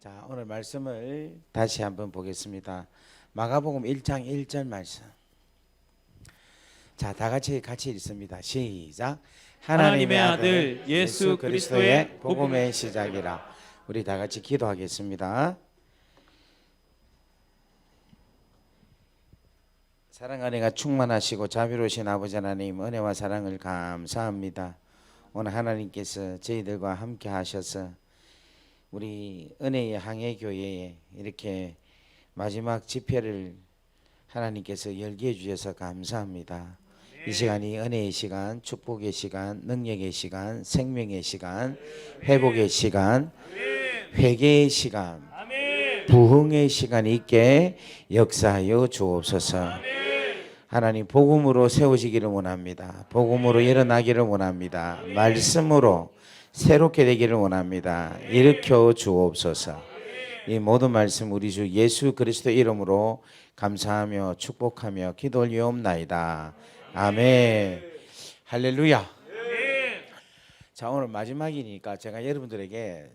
자, 오늘 말씀을 다시 한번 보겠습니다. 마가복음 1장 1절 말씀. 자, 다 같이 읽습니다. 시작. 하나님의 아들 예수 그리스도의 복음의 시작이라. 우리 다 같이 기도하겠습니다. 사랑 은혜가 충만하시고 자비로우신 아버지 하나님, 은혜와 사랑을 감사합니다. 오늘 하나님께서 저희들과 함께 하셔서 우리 은혜의 항해교회에 이렇게 마지막 집회를 하나님께서 열게 해주셔서 감사합니다. 이 시간이 은혜의 시간, 축복의 시간, 능력의 시간, 생명의 시간, 회복의 시간, 회개의 시간, 부흥의 시간이 있게 역사하여 주옵소서. 하나님, 복음으로 세워지기를 원합니다. 복음으로 일어나기를 원합니다. 말씀으로 새롭게 되기를 원합니다. 일으켜 주옵소서. 이 모든 말씀 우리 주 예수 그리스도 이름으로 감사하며 축복하며 기도 올리옵나이다. 아멘. 할렐루야. 자, 오늘 마지막이니까 제가 여러분들에게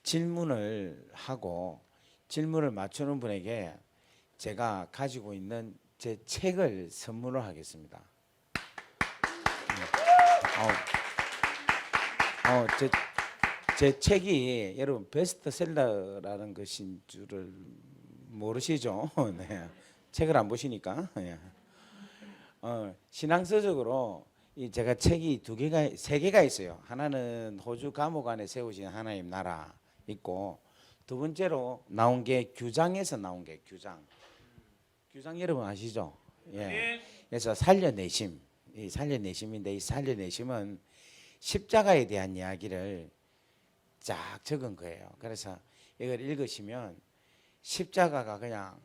질문을 하고 질문을 맞추는 분에게 제가 가지고 있는 제 책을 선물을 하겠습니다. 제 책이 여러분 베스트셀러라는 것인 줄을 모르시죠? 네. 책을 안 보시니까. 네. 신앙서적으로 제가 책이 세 개가 있어요. 하나는 호주 감옥 안에 세우신 하나님 나라 있고, 두 번째로 나온 게 규장에서 나온 게 규장 여러분 아시죠? 예. 그래서 살려내심, 이 살려내심인데, 이 살려내심은 십자가에 대한 이야기를 쫙 적은 거예요. 그래서 이걸 읽으시면 십자가가 그냥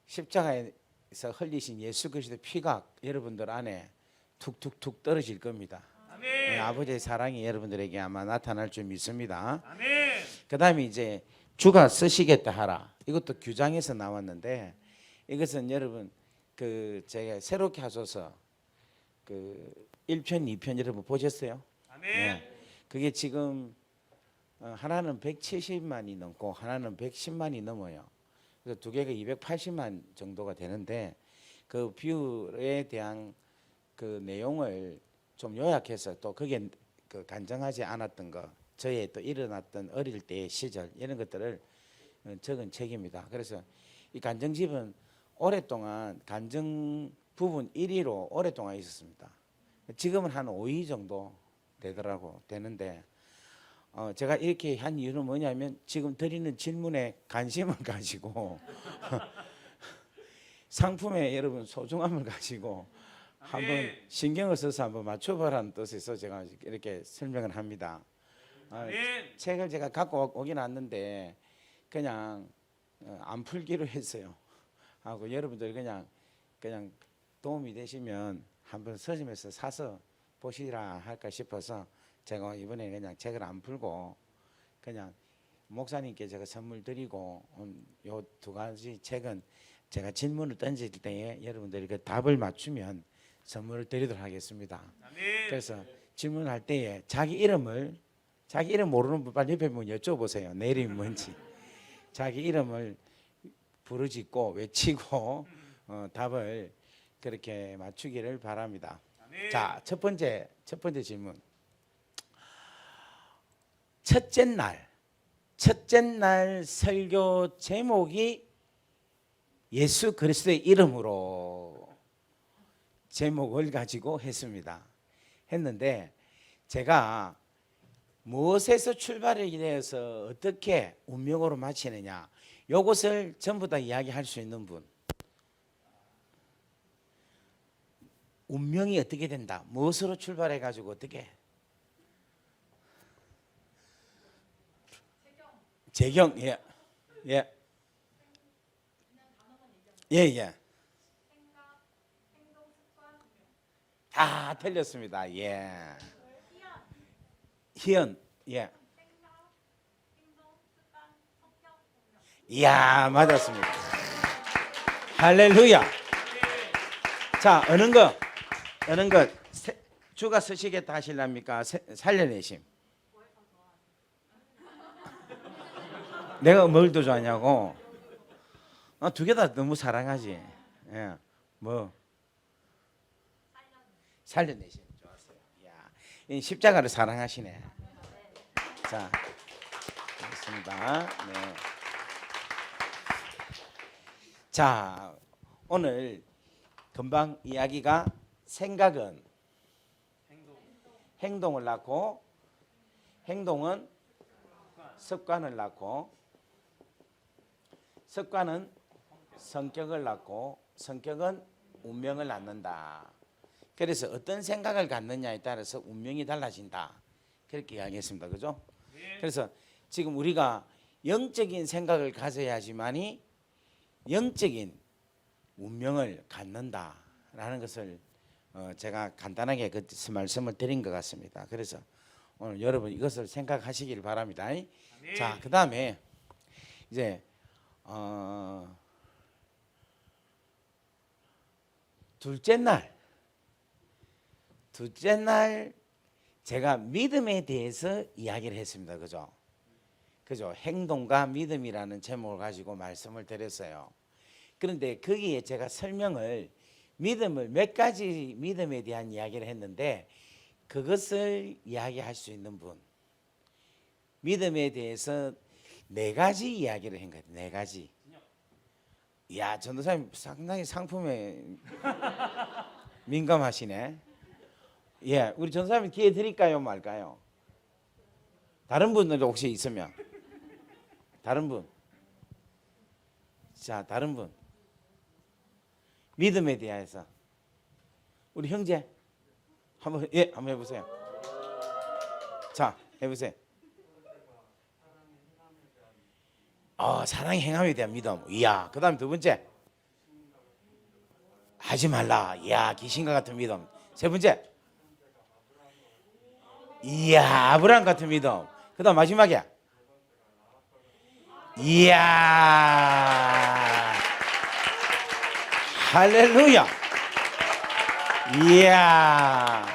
십자가에서 흘리신 예수 그리스도의 피가 여러분들 안에 툭툭툭 떨어질 겁니다. 네, 아버지의 사랑이 여러분들에게 아마 나타날 줄 믿습니다. 그 다음에 이제 주가 쓰시겠다 하라. 이것도 규장에서 나왔는데, 이것은 여러분 제가 새롭게 하소서 1편 2편 여러분 보셨어요? 네. 그게 지금 하나는 170만이 넘고 하나는 110만이 넘어요. 그래서 두 개가 280만 정도가 되는데, 그 비율에 대한 그 내용을 좀 요약해서 또 그게 간증하지 않았던 거, 저의 또 일어났던 어릴 때의 시절 이런 것들을 적은 책입니다. 그래서 이 간증집은 오랫동안 간증 부분 1위로 오랫동안 있었습니다. 지금은 한 5위 정도 되는데, 제가 이렇게 한 이유는 뭐냐면 지금 드리는 질문에 관심을 가지고 상품에 여러분 소중함을 가지고 한번 신경을 써서 한번 맞춰보라는 뜻에서 제가 이렇게 설명을 합니다. 책을 제가 갖고 오긴 왔는데 그냥 안 풀기로 했어요. 하고 여러분들 그냥 도움이 되시면 한번 서점에서 사서 보시라 할까 싶어서 제가 이번에 그냥 책을 안 풀고 그냥 목사님께 제가 선물 드리고, 요 두 가지 책은 제가 질문을 던질 때에 여러분들이 그 답을 맞추면 선물을 드리도록 하겠습니다. 그래서 질문할 때에 자기 이름 모르는 분 빨리 옆에 분 여쭤보세요. 내 이름이 뭔지. 자기 이름을 부르짖고 외치고 답을 그렇게 맞추기를 바랍니다. 자, 첫 번째 질문. 첫째 날 설교 제목이 예수 그리스도의 이름으로 제목을 가지고 했는데, 제가 무엇에서 출발을 해서 어떻게 운명으로 마치느냐, 이것을 전부 다 이야기할 수 있는 분, 운명이 어떻게 된다, 무엇으로 출발해 가지고 어떻게 재경. 예. 다 틀렸습니다. 예. 희연. 예. 이야, 맞았습니다. 할렐루야. 자, 어느 것 주가 쓰시겠다 하실랍니까? 살려내심. 내가 뭘 더 좋아하냐고? 두 개 다 너무 사랑하지. 예. 뭐 살려내시면 좋았어요. 야, 이 십자가를 사랑하시네. 자, 알겠습니다. 네. 자, 오늘 금방 이야기가 생각은 행동을 낳고, 행동은 습관을 낳고, 습관은 성격을 낳고, 성격은 운명을 낳는다. 그래서 어떤 생각을 갖느냐에 따라서 운명이 달라진다. 그렇게 이야기했습니다. 그죠? 그래서 지금 우리가 영적인 생각을 가져야지만이 영적인 운명을 갖는다라는 것을 제가 간단하게 그 말씀을 드린 것 같습니다. 그래서 오늘 여러분 이것을 생각하시길 바랍니다. 자, 그 다음에 이제 둘째 날 제가 믿음에 대해서 이야기를 했습니다. 그죠? 행동과 믿음이라는 제목을 가지고 말씀을 드렸어요. 그런데 거기에 제가 설명을 믿음을 몇 가지 믿음에 대한 이야기를 했는데 그것을 이야기할 수 있는 분, 믿음에 대해서 4가지 이야기를 한 거예요. 4가지. 야, 전도사님 상당히 상품에 민감하시네. 예, 우리 전도사님 기회 드릴까요, 말까요? 다른 분들 혹시 있으면 다른 분. 자, 다른 분. 믿음에 대해서 우리 형제 한번 해보세요. 자, 해보세요. 사랑의 행함에 대한 믿음. 이야, 그다음 두 번째. 하지 말라. 이야, 귀신과 같은 믿음. 세 번째. 이야, 아브라함 같은 믿음. 그다음 마지막이야. 이야, 할렐루야. 이야.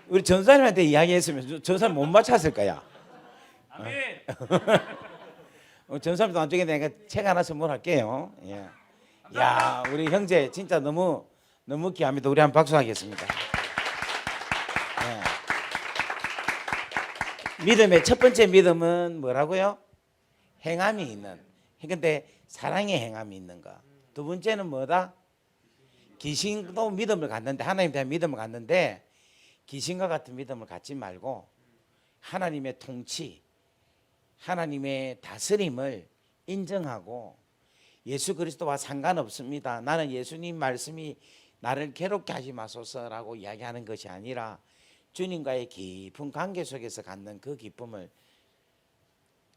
우리 전사님한테 이야기했으면 전사님 못 맞췄을 거야. 아멘. 전사님도 나중에 내가 책 하나 선물할게요. 예. 야, 우리 형제 진짜 너무 귀합니다. 우리 한번 박수하겠습니다. 예. 믿음의 첫 번째 믿음은 뭐라고요? 행함이 있는. 근데 사랑의 행함이 있는 거. 두 번째는 뭐다? 귀신도 믿음을 갖는데, 하나님에 대한 믿음을 갖는데 귀신과 같은 믿음을 갖지 말고 하나님의 통치, 하나님의 다스림을 인정하고 예수 그리스도와 상관없습니다. 나는 예수님 말씀이 나를 괴롭게 하지 마소서라고 이야기하는 것이 아니라 주님과의 깊은 관계 속에서 갖는 그 기쁨을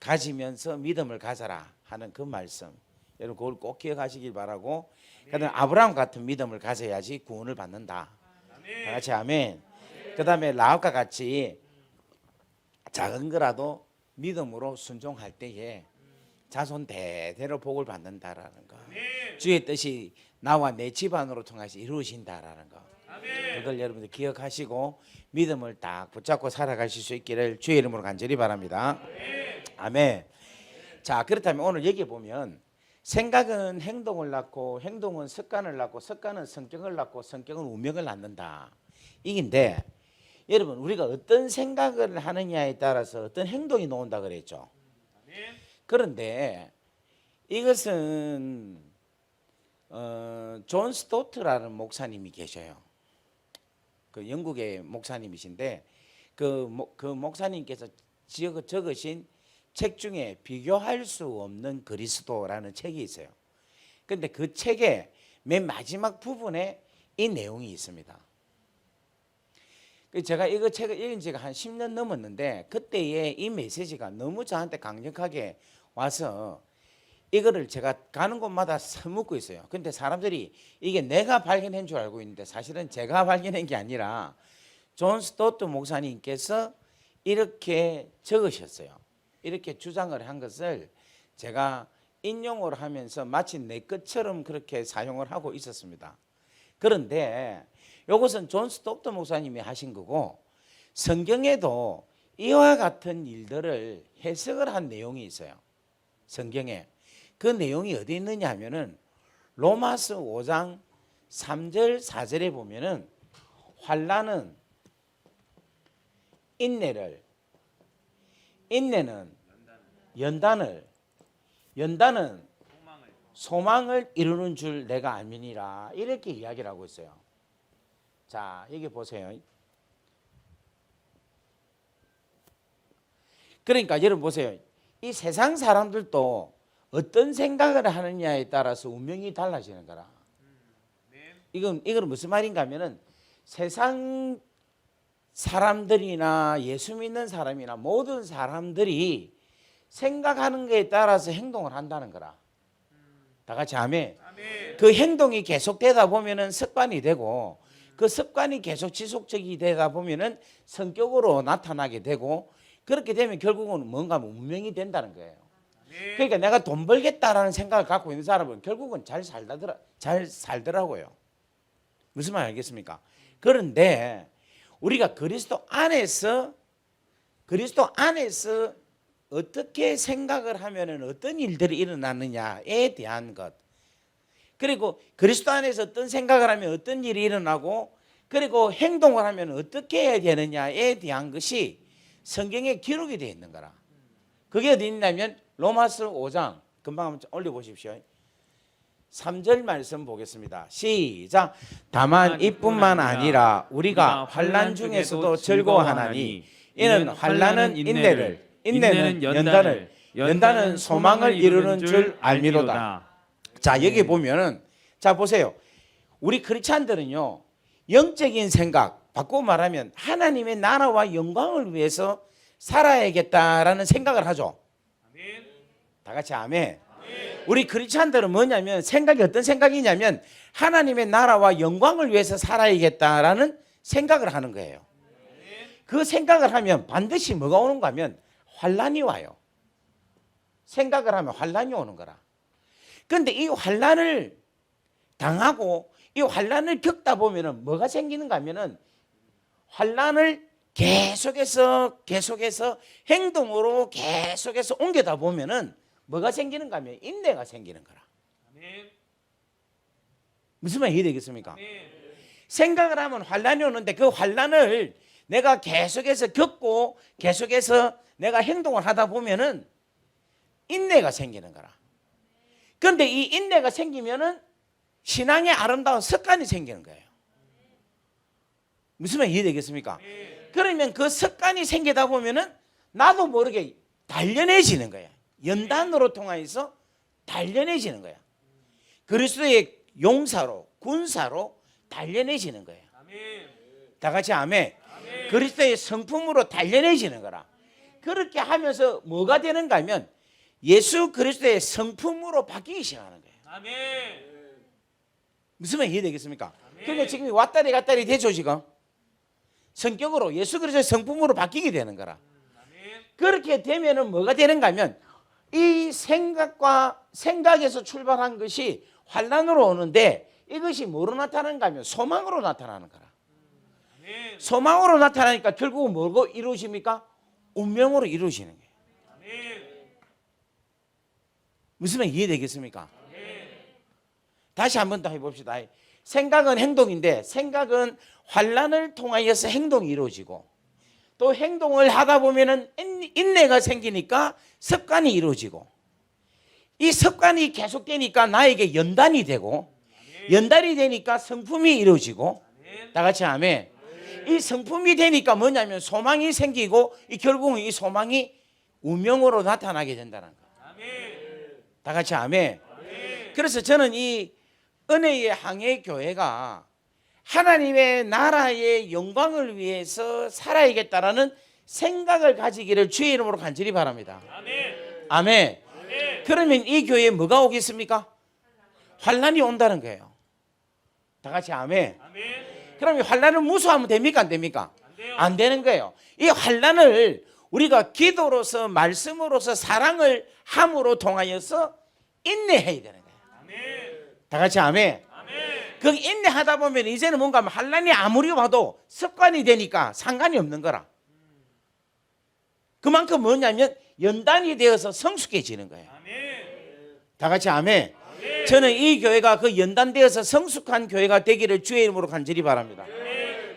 가지면서 믿음을 가져라 하는 그 말씀. 여러분 그걸 꼭 기억하시길 바라고. 그다음에 아브라함 같은 믿음을 가져야지 구원을 받는다. 다 같이 아멘. 그다음에 라합과 같이 작은 거라도 믿음으로 순종할 때에 자손 대대로 복을 받는다라는 거. 주의 뜻이 나와 내 집안으로 통해서 이루어진다라는 거. 그걸 여러분들 기억하시고 믿음을 딱 붙잡고 살아가실 수 있기를 주의 이름으로 간절히 바랍니다. 아멘. 자, 그렇다면 오늘 여기 보면 생각은 행동을 낳고, 행동은 습관을 낳고, 습관은 성격을 낳고, 성격은 운명을 낳는다. 이긴데 여러분 우리가 어떤 생각을 하느냐에 따라서 어떤 행동이 나온다 그랬죠. 그런데 이것은 존 스토트라는 목사님이 계셔요. 그 영국의 목사님이신데 그 목사님께서 적으신 책 중에 비교할 수 없는 그리스도라는 책이 있어요. 그런데 그 책의 맨 마지막 부분에 이 내용이 있습니다. 제가 이거 책을 읽은 지가 한 10년 넘었는데 그때의 이 메시지가 너무 저한테 강력하게 와서 이거를 제가 가는 곳마다 써먹고 있어요. 근데 사람들이 이게 내가 발견한 줄 알고 있는데 사실은 제가 발견한 게 아니라 존 스토트 목사님께서 이렇게 적으셨어요. 이렇게 주장을 한 것을 제가 인용을 하면서 마치 내 것처럼 그렇게 사용을 하고 있었습니다. 그런데 이것은 존 스토트 목사님이 하신 거고 성경에도 이와 같은 일들을 해석을 한 내용이 있어요. 성경에. 그 내용이 어디 있느냐 하면은 로마서 5장 3절 4절에 보면은 환난은 인내를, 인내는 연단을, 연단은 소망을 이루는 줄 내가 알미니라, 이렇게 이야기를 하고 있어요. 자, 여기 보세요. 그러니까 여러분 보세요. 이 세상 사람들도 어떤 생각을 하느냐에 따라서 운명이 달라지는 거라. 이건 무슨 말인가 하면은 세상 사람들이나 예수 믿는 사람이나 모든 사람들이 생각하는 것에 따라서 행동을 한다는 거라. 다 같이 아멘. 그 행동이 계속되다 보면은 습관이 되고, 그 습관이 계속 지속적이 되다 보면은 성격으로 나타나게 되고, 그렇게 되면 결국은 뭔가 운명이 된다는 거예요. 그러니까 내가 돈 벌겠다라는 생각을 갖고 있는 사람은 결국은 잘 살더라고요. 무슨 말 알겠습니까? 그런데 우리가 그리스도 안에서 어떻게 생각을 하면은 어떤 일들이 일어나느냐에 대한 것, 그리고 그리스도 안에서 어떤 생각을 하면 어떤 일이 일어나고, 그리고 행동을 하면 어떻게 해야 되느냐에 대한 것이 성경에 기록이 되어 있는 거라. 그게 어디 있냐면 로마서 5장, 금방 한번 올려보십시오. 3절 말씀 보겠습니다. 시작. 다만 이뿐만 아니라 우리가 환난 중에서도 즐거워하나니 이는 환난은 인내를, 인내는 연단을, 연단은 소망을 이루는 줄 알미로다. 자, 여기 보면은, 자 보세요. 우리 크리스찬들은요, 영적인 생각, 바꾸고 말하면 하나님의 나라와 영광을 위해서 살아야겠다라는 생각을 하죠. 다 같이 아멘. 우리 크리스찬들은 뭐냐면 생각이 어떤 생각이냐면 하나님의 나라와 영광을 위해서 살아야겠다라는 생각을 하는 거예요. 그 생각을 하면 반드시 뭐가 오는가 하면 환난이 와요. 생각을 하면 환난이 오는 거라. 그런데 이 환난을 당하고 이 환난을 겪다 보면은 뭐가 생기는가 하면은 환난을 계속해서 행동으로 계속해서 옮겨다 보면은 뭐가 생기는가 하면 인내가 생기는 거라. 무슨 말 이해되겠습니까? 생각을 하면 환난이 오는데 그 환난을 내가 계속해서 겪고 계속해서 내가 행동을 하다 보면은 인내가 생기는 거라. 그런데 이 인내가 생기면은 신앙의 아름다운 습관이 생기는 거예요. 무슨 말 이해되겠습니까? 그러면 그 습관이 생기다 보면은 나도 모르게 단련해지는 거야. 연단으로 통하여서 단련해지는 거야. 그리스도의 용사로, 군사로 단련해지는 거예요. 다 같이 아멘. 그리스도의 성품으로 단련해지는 거라. 그렇게 하면서 뭐가 되는가 하면 예수 그리스도의 성품으로 바뀌기 시작하는 거예요. 무슨 말 이해되겠습니까? 그러니까 지금 왔다리 갔다리 되죠 지금. 성격으로 예수 그리스도의 성품으로 바뀌게 되는 거라. 그렇게 되면은 뭐가 되는가 하면 이 생각에서 출발한 것이 환난으로 오는데 이것이 뭐로 나타나는가 하면 소망으로 나타나는 거라. 소망으로 나타나니까 결국은 뭐고 이루어집니까? 운명으로 이루어지는 거예요. 무슨 말 이해되겠습니까? 다시 한 번 더 해봅시다. 생각은 행동인데 생각은 환난을 통하여서 행동이 이루어지고 또 행동을 하다 보면은 인내가 생기니까 습관이 이루어지고 이 습관이 계속되니까 나에게 연단이 되고 연단이 되니까 성품이 이루어지고 다 같이 아멘. 이 성품이 되니까 뭐냐면 소망이 생기고 결국은 이 소망이 운명으로 나타나게 된다는 거. 다 같이 아멘. 그래서 저는 이 은혜의 항해 교회가 하나님의 나라의 영광을 위해서 살아야겠다라는 생각을 가지기를 주의 이름으로 간절히 바랍니다. 아멘. 그러면 이 교회에 뭐가 오겠습니까? 환난이 온다는 거예요. 다 같이 아멘. 그러면 환난을 무서워하면 됩니까? 안 됩니까? 안 되는 거예요. 이 환난을 우리가 기도로서 말씀으로서 사랑을 함으로 통하여서 인내해야 되는 거예요. 다 같이 아멘. 그 인내하다 보면 이제는 뭔가 환난이 아무리 와도 습관이 되니까 상관이 없는 거라. 그만큼 뭐냐면 연단이 되어서 성숙해지는 거예요. 다 같이 아멘. 저는 이 교회가 그 연단되어서 성숙한 교회가 되기를 주의 이름으로 간절히 바랍니다.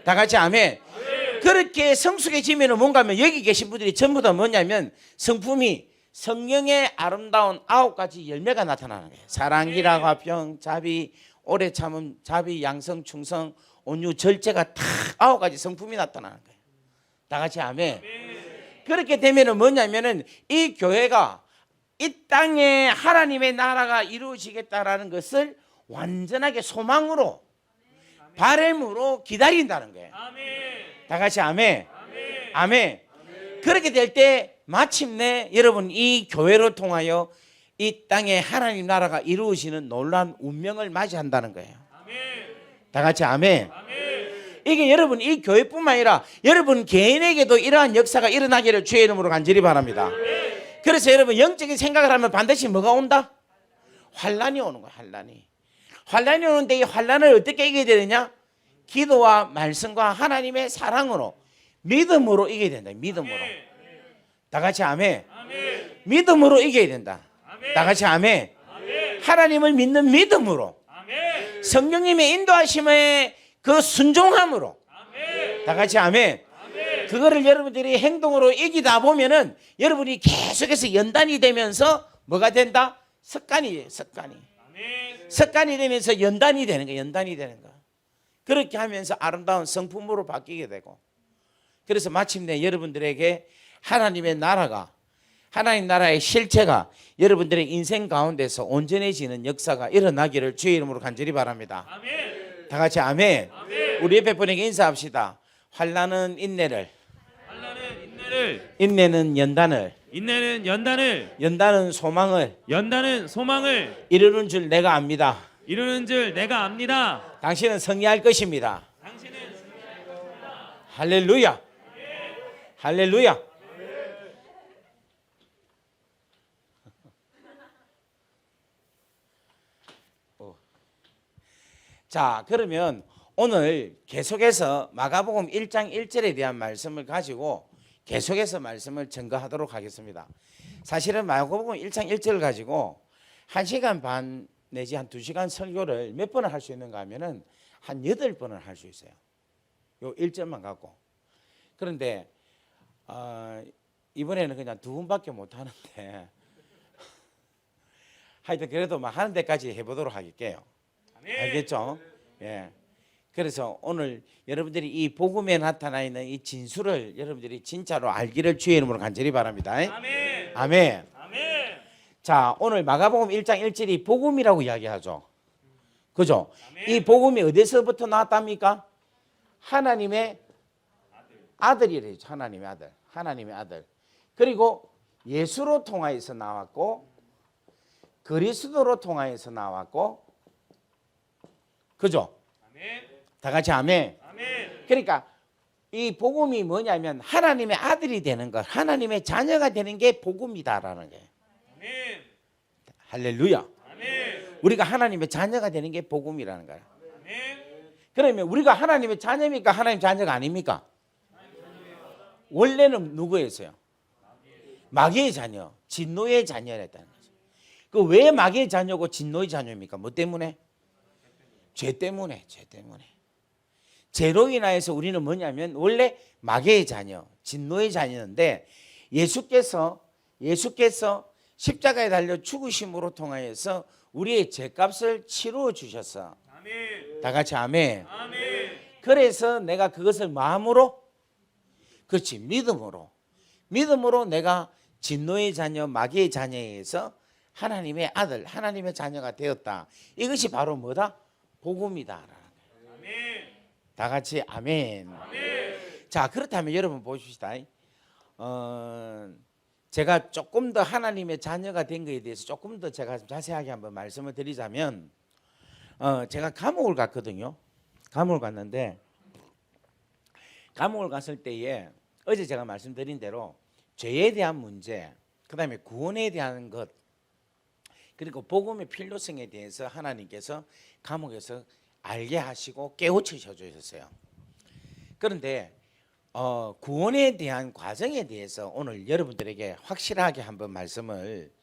다 같이 아멘. 그렇게 성숙해지면 뭔가 하면 여기 계신 분들이 전부 다 뭐냐면 성품이 성령의 아름다운 9가지 열매가 나타나는 거예요. 사랑, 기락, 화평, 자비, 오래 참음, 자비, 양성, 충성, 온유, 절제가 다 9가지 성품이 나타나는 거예요. 다 같이 아멘. 그렇게 되면은 뭐냐면은 이 교회가 이 땅에 하나님의 나라가 이루어지겠다라는 것을 완전하게 소망으로 바람으로 기다린다는 거예요. 다 같이 아멘. 아멘. 그렇게 될 때 마침내 여러분 이 교회를 통하여 이 땅에 하나님 나라가 이루어지는 놀라운 운명을 맞이한다는 거예요. 다 같이 아멘. 이게 여러분 이 교회뿐만 아니라 여러분 개인에게도 이러한 역사가 일어나기를 주의 이름으로 간절히 바랍니다. 그래서 여러분 영적인 생각을 하면 반드시 뭐가 온다? 환난이 오는 거야. 환난이 오는데 이 환난을 어떻게 이겨야 되느냐? 기도와 말씀과 하나님의 사랑으로 믿음으로 이겨야 된다. 믿음으로. 다 같이 아멘. 믿음으로 이겨야 된다. 다 같이 아멘. 하나님을 믿는 믿음으로 성령님의 인도하심에 그 순종함으로 다 같이 아멘. 그거를 여러분들이 행동으로 이기다 보면은 여러분이 계속해서 연단이 되면서 뭐가 된다? 습관이 되면서 연단이 되는 거야. 그렇게 하면서 아름다운 성품으로 바뀌게 되고, 그래서 마침내 여러분들에게 하나님의 나라가, 하나님 나라의 실체가 여러분들의 인생 가운데서 온전해지는 역사가 일어나기를 주의 이름으로 간절히 바랍니다. 다 같이 아멘. 우리 옆에 분에게 인사합시다. 환난은 인내를, 인내는 연단을, 연단은 소망을 이루는 줄 내가 압니다. 당신은 승리할 것입니다. 할렐루야. 할렐루야. 자, 그러면 오늘 계속해서 마가복음 1장 1절에 대한 말씀을 가지고 계속해서 말씀을 증거하도록 하겠습니다. 사실은 마가복음 1장 1절을 가지고 1시간 반 내지 한 2시간 설교를 몇 번을 할 수 있는가 하면은 한 8번을 할 수 있어요. 요 1절만 갖고. 그런데 이번에는 그냥 2분밖에 못 하는데 하여튼 그래도 막 하는 데까지 해보도록 할게요. 알겠죠? 예. 그래서 오늘 여러분들이 이 복음에 나타나 있는 이 진수를 여러분들이 진짜로 알기를 주의 이름으로 간절히 바랍니다. 아멘. 자, 오늘 마가복음 1장 1절이 복음이라고 이야기하죠. 그죠? 이 복음이 어디서부터 나왔답니까? 하나님의 아들이래요. 하나님의 아들. 그리고 예수로 통하여서 나왔고 그리스도로 통하여서 나왔고, 그죠? 다 같이 아멘. 그러니까 이 복음이 뭐냐면 하나님의 아들이 되는 것, 하나님의 자녀가 되는 게 복음이다라는 거예요. 할렐루야. 우리가 하나님의 자녀가 되는 게 복음이라는 거예요. 그러면 우리가 하나님의 자녀입니까? 하나님 자녀가 아닙니까? 원래는 누구였어요? 마귀의 자녀, 진노의 자녀였다는 거죠. 그 왜 마귀의 자녀고 진노의 자녀입니까? 뭐 때문에? 죄 때문에. 죄로 인하여서 우리는 뭐냐면 원래 마귀의 자녀, 진노의 자녀인데 예수께서 십자가에 달려 죽으심으로 통하여서 우리의 죄값을 치루어 주셨어. 다 같이 아멘. 그래서 내가 그것을 마음으로, 그렇지, 믿음으로 내가 진노의 자녀, 마귀의 자녀에서 하나님의 아들, 하나님의 자녀가 되었다. 이것이 바로 뭐다? 복음이다. 다 같이 아멘. 자, 그렇다면 여러분 보십시다. 제가 조금 더 하나님의 자녀가 된 것에 대해서 조금 더 제가 자세하게 한번 말씀을 드리자면, 제가 감옥을 갔거든요. 감옥을 갔는데, 감옥을 갔을 때에 어제 제가 말씀드린 대로 죄에 대한 문제, 그 다음에 구원에 대한 것, 그리고 복음의 필요성에 대해서 하나님께서 감옥에서 알게 하시고 깨우치셔 주셨어요. 그런데 구원에 대한 과정에 대해서 오늘 여러분들에게 확실하게 한번 말씀을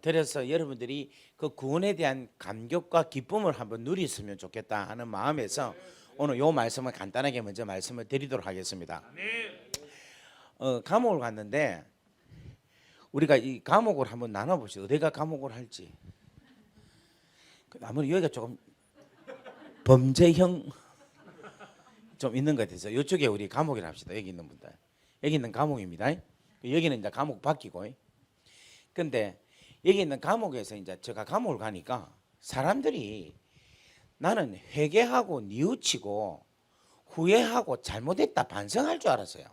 드려서 여러분들이 그 구원에 대한 감격과 기쁨을 한번 누리셨으면 좋겠다 하는 마음에서 오늘 요 말씀을 간단하게 먼저 말씀을 드리도록 하겠습니다. 감옥을 갔는데 우리가 이 감옥을 한번 나눠보시죠. 어디가 감옥을 할지. 아무리 여기가 조금 범죄형 좀 있는 것 같아서 이쪽에 우리 감옥이라 합시다. 여기 있는 분들. 여기 있는 감옥입니다. 여기는 이제 감옥 바뀌고. 근데 여기 있는 감옥에서 이제 제가 감옥을 가니까 사람들이 나는 회개하고 뉘우치고 후회하고 잘못했다 반성할 줄 알았어요.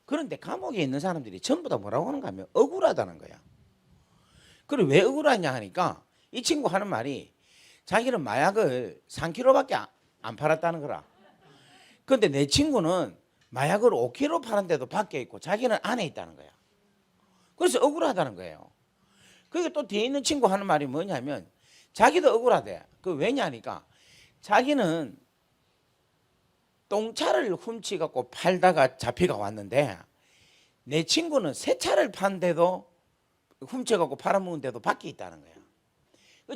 그런데 감옥에 있는 사람들이 전부 다 뭐라고 하는가 하면 억울하다는 거야. 그리고 왜 억울하냐 하니까 이 친구 하는 말이 자기는 마약을 3kg밖에 안 팔았다는 거라. 그런데 내 친구는 마약을 5kg 파는데도 밖에 있고 자기는 안에 있다는 거야. 그래서 억울하다는 거예요. 그게 또 뒤에 있는 친구 하는 말이 뭐냐면 자기도 억울하대. 그 왜냐니까 자기는 똥차를 훔치갖고 팔다가 잡히가 왔는데 내 친구는 새 차를 판데도 훔쳐갖고 팔아먹는데도 밖에 있다는 거야.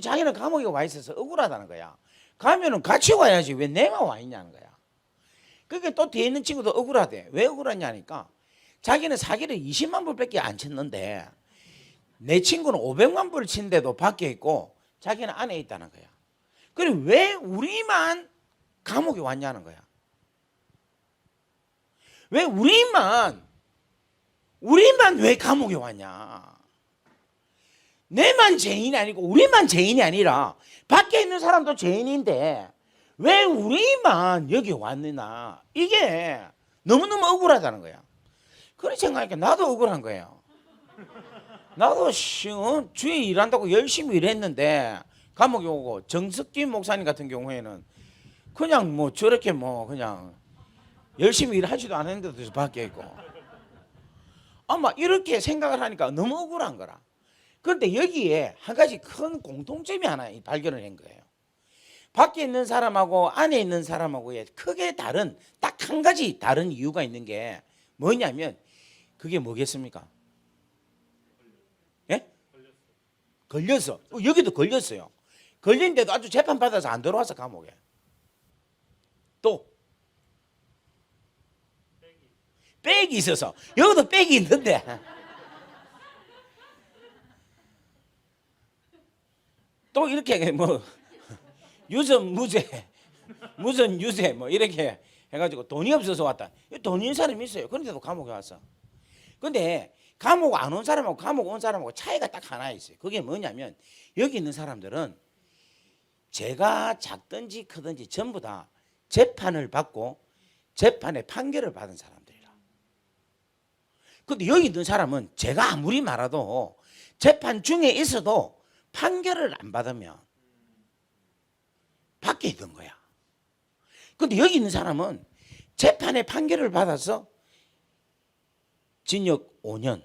자기는 감옥에 와 있어서 억울하다는 거야. 가면은 같이 와야지 왜 내가 와 있냐는 거야. 그게 또 뒤에 있는 친구도 억울하대. 왜 억울하냐니까 자기는 사기를 20만 불밖에 안 쳤는데 내 친구는 500만 불 친데도 밖에 있고 자기는 안에 있다는 거야. 그리고 왜 우리만 감옥에 왔냐는 거야. 왜 우리만 왜 감옥에 왔냐. 내만 죄인이 아니고 우리만 죄인이 아니라 밖에 있는 사람도 죄인인데 왜 우리만 여기 왔느냐. 이게 너무너무 억울하다는 거야. 그런 생각하니까 나도 억울한 거예요. 나도 주에 일한다고 열심히 일했는데 감옥에 오고 정석기 목사님 같은 경우에는 그냥 뭐 저렇게 뭐 그냥 열심히 일하지도 않았는데도 밖에 있고 아마 이렇게 생각을 하니까 너무 억울한 거라. 그런데 여기에 한 가지 큰 공통점이 하나 발견을 한 거예요. 밖에 있는 사람하고 안에 있는 사람하고의 크게 다른 딱 한 가지 다른 이유가 있는 게 뭐냐면 그게 뭐겠습니까? 예? 걸렸어. 여기도 걸렸어요. 걸린데도 아주 재판 받아서 안 들어와서 감옥에. 또 백이 있어서 여기도 백이 있는데 또 이렇게 뭐 유전 무죄 무전 유죄 뭐 이렇게 해가지고 돈이 없어서 왔다. 돈 있는 사람이 있어요. 그런데도 감옥에 왔어. 근데 감옥 안 온 사람하고 감옥 온 사람하고 차이가 딱 하나 있어요. 그게 뭐냐면 여기 있는 사람들은 죄가 작든지 크든지 전부 다 재판을 받고 재판의 판결을 받은 사람들이라. 근데 여기 있는 사람은 죄가 아무리 많아도 재판 중에 있어도 판결을 안 받으면 밖에 있던 거야. 근데 여기 있는 사람은 재판의 판결을 받아서 징역 5년,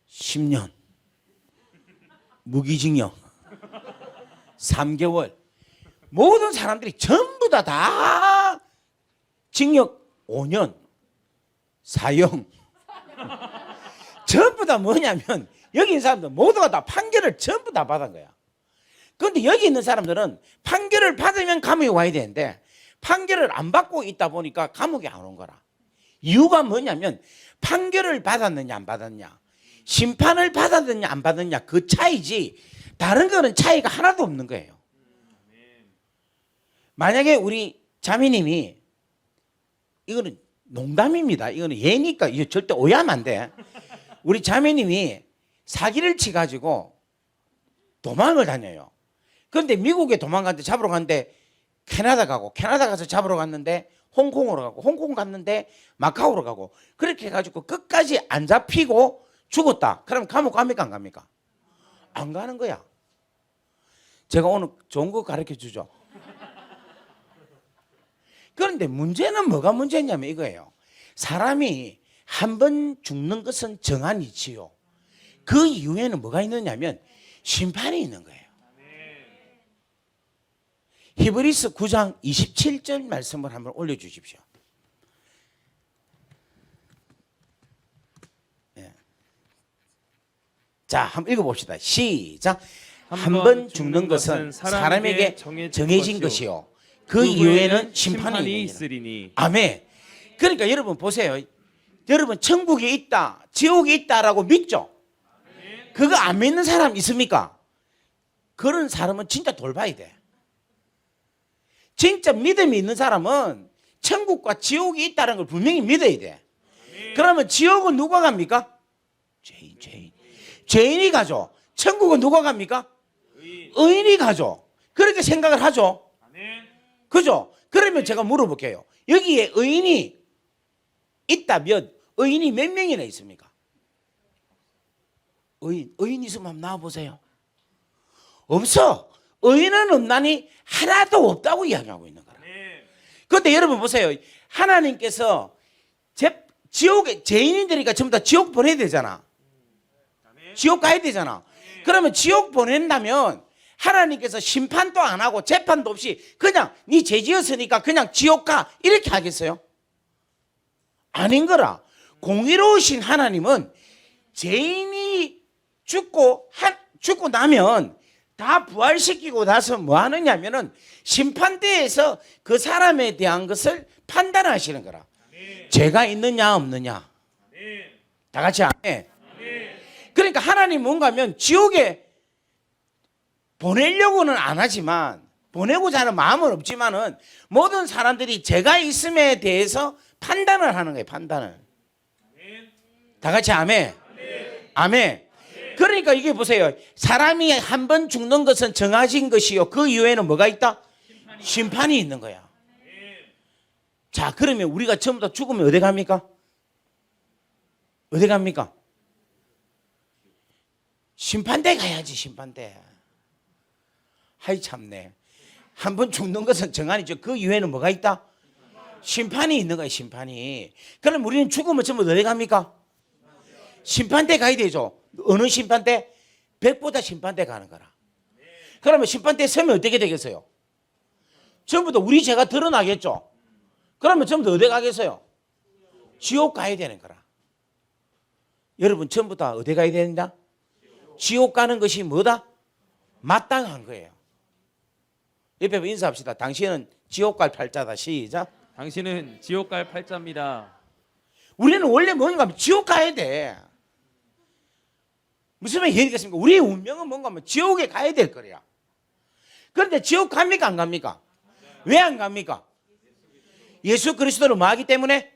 10년, 무기징역, 3개월 모든 사람들이 전부 다 징역 5년, 사형 전부 다 뭐냐면 여기 있는 사람들 모두가 다 판결을 전부 다 받은 거야. 그런데 여기 있는 사람들은 판결을 받으면 감옥에 와야 되는데 판결을 안 받고 있다 보니까 감옥에 안 온 거라. 이유가 뭐냐면 판결을 받았느냐 안 받았냐, 심판을 받았느냐 안 받았냐 그 차이지 다른 거는 차이가 하나도 없는 거예요. 만약에 우리 자매님이, 이거는 농담입니다. 이거는 예니까 이거 절대 오해하면 안 돼. 우리 자매님이 사기를 치가지고 도망을 다녀요. 그런데 미국에 도망갔는데 잡으러 갔는데 캐나다 가고, 캐나다 가서 잡으러 갔는데 홍콩으로 가고, 홍콩 갔는데 마카오로 가고, 그렇게 해가지고 끝까지 안 잡히고 죽었다. 그럼 감옥 갑니까 안 갑니까? 안 가는 거야. 제가 오늘 좋은 거 가르쳐 주죠. 그런데 문제는 뭐가 문제냐면 이거예요. 사람이 한 번 죽는 것은 정한이지요. 그 이후에는 뭐가 있느냐면 심판이 있는 거예요. 히브리서 9장 27절 말씀을 한번 올려주십시오. 예. 자, 한번 읽어봅시다. 시작. 한 번 죽는 것은 사람에게 정해진 것이요 그 이후에는 심판이 있으리니. 아멘. 그러니까 여러분 보세요. 여러분 천국이 있다, 지옥이 있다라고 믿죠? 그거 안 믿는 사람 있습니까? 그런 사람은 진짜 돌봐야 돼. 진짜 믿음이 있는 사람은 천국과 지옥이 있다는 걸 분명히 믿어야 돼. 그러면 지옥은 누가 갑니까? 죄인이 가죠. 천국은 누가 갑니까? 의인이 가죠. 그렇게 생각을 하죠. 그죠? 그러면 제가 물어볼게요. 여기에 의인이 있다면 의인이 몇 명이나 있습니까? 의인 있으면 한번 나와보세요. 없어. 의인은 없나니 하나도 없다고 이야기하고 있는 거라. 그런데 여러분 보세요. 하나님께서 지옥에 죄인이니까 전부 다 지옥 보내야 되잖아. 지옥 가야 되잖아. 그러면 지옥 보낸다면 하나님께서 심판도 안 하고 재판도 없이 그냥 네 죄 지었으니까 그냥 지옥 가 이렇게 하겠어요? 아닌 거라. 공의로우신 하나님은 죄인이 죽고 나면 다 부활시키고 나서 뭐 하느냐면은 심판대에서 그 사람에 대한 것을 판단하시는 거라. 죄가 있느냐 없느냐. 다 같이 아멘. 그러니까 하나님 뭔가 하면 지옥에 보내려고는 안 하지만 보내고자 하는 마음은 없지만은 모든 사람들이 죄가 있음에 대해서 판단을 하는 거예요. 판단을. 다 같이 아멘. 아멘. 그러니까 이게 보세요. 사람이 한 번 죽는 것은 정해진 것이요 그 이후에는 뭐가 있다? 심판이 있는 거야. 자, 그러면 우리가 전부 다 죽으면 어디 갑니까? 어디 갑니까? 심판대 가야지. 심판대. 하이 참네. 한 번 죽는 것은 정한이죠. 그 이후에는 뭐가 있다? 심판이 있는 거예요. 심판이. 그럼 우리는 죽으면 전부 어디 갑니까? 심판대 가야 되죠. 어느 심판대? 백보다 심판대 가는 거라. 그러면 심판대 서면 어떻게 되겠어요? 전부 다 우리 죄가 드러나겠죠. 그러면 전부 다 어디 가겠어요? 지옥 가야 되는 거라. 여러분 전부 다 어디 가야 된다? 지옥 가는 것이 뭐다? 마땅한 거예요. 옆에 인사합시다. 당신은 지옥 갈 팔자다. 시작. 당신은 지옥 갈 팔자입니다. 우리는 원래 뭔가 하면 지옥 가야 돼. 무슨 말이 이해되겠습니까? 우리의 운명은 뭔가 하면 지옥에 가야 될 거야. 그런데 지옥 갑니까 안 갑니까? 왜 안 갑니까? 예수 그리스도를 뭐 하기 때문에?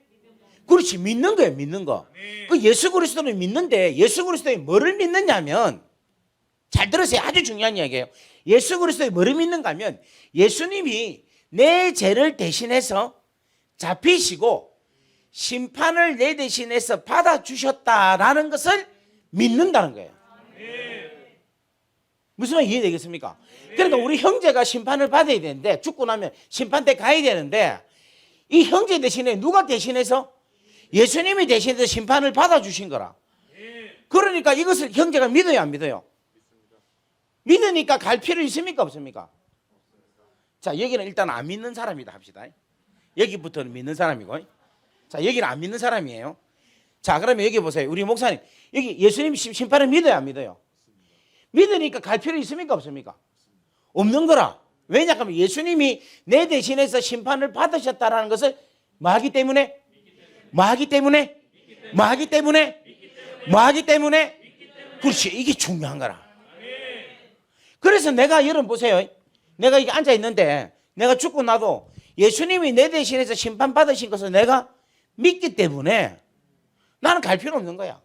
그렇지, 믿는 거예요. 믿는 거. 그 예수 그리스도를 믿는데 예수 그리스도에 뭐를 믿느냐면, 잘 들으세요. 아주 중요한 이야기예요. 예수 그리스도에 뭐를 믿는가 하면 예수님이 내 죄를 대신해서 잡히시고 심판을 내 대신해서 받아주셨다라는 것을 믿는다는 거예요. 무슨 말 이해되겠습니까? 그러니까 우리 형제가 심판을 받아야 되는데, 죽고 나면 심판대 가야 되는데, 이 형제 대신에 누가 대신해서? 예수님이 대신해서 심판을 받아주신 거라. 그러니까 이것을 형제가 믿어요 안 믿어요? 믿으니까 갈 필요 있습니까 없습니까? 자, 여기는 일단 안 믿는 사람이다 합시다. 여기부터는 믿는 사람이고, 자, 여기는 안 믿는 사람이에요. 자, 그러면 여기 보세요. 우리 목사님, 여기 예수님 심판을 믿어요 안 믿어요? 믿으니까 갈 필요 있습니까 없습니까? 없는 거라. 왜냐하면 예수님이 내 대신해서 심판을 받으셨다라는 것을 뭐하기 때문에? 뭐하기 때문에? 뭐하기 때문에? 뭐하기 때문에? 그렇지, 이게 중요한 거라. 그래서 내가 여러분 보세요. 내가 이게 앉아 있는데 내가 죽고 나도 예수님이 내 대신해서 심판 받으신 것을 내가 믿기 때문에 나는 갈 필요 없는 거야.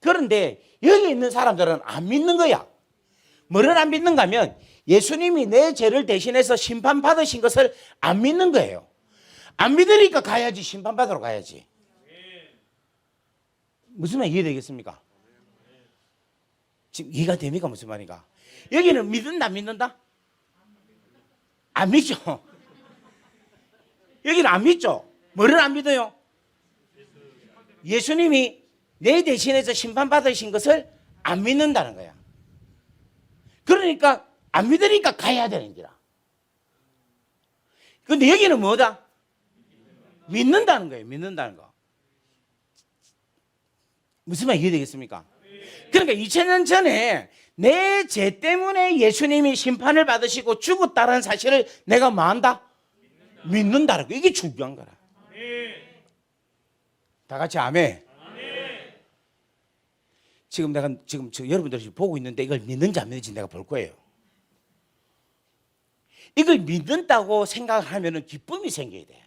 그런데 여기 있는 사람들은 안 믿는 거야. 뭐를 안 믿는가 하면 예수님이 내 죄를 대신해서 심판 받으신 것을 안 믿는 거예요. 안 믿으니까 가야지. 심판 받으러 가야지. 무슨 말 이해되겠습니까? 지금 이해가 됩니까? 무슨 말인가? 여기는 믿는다 안 믿는다? 안 믿죠. 여기는 안 믿죠. 뭐를 안 믿어요? 예수님이 내 대신해서 심판받으신 것을 안 믿는다는 거야. 그러니까 안 믿으니까 가야 되는 거야. 근데 여기는 뭐다? 믿는다는 거예요. 믿는다는 거. 무슨 말 이해되겠습니까? 그러니까 2000년 전에 내 죄 때문에 예수님이 심판을 받으시고 죽었다는 사실을 내가 뭐 한다? 믿는다는 거. 이게 중요한 거라. 다 같이 아멘. 지금 내가 지금 여러분들이 보고 있는데 이걸 믿는지 안 믿는지 내가 볼 거예요. 이걸 믿는다고 생각하면 기쁨이 생겨야 돼.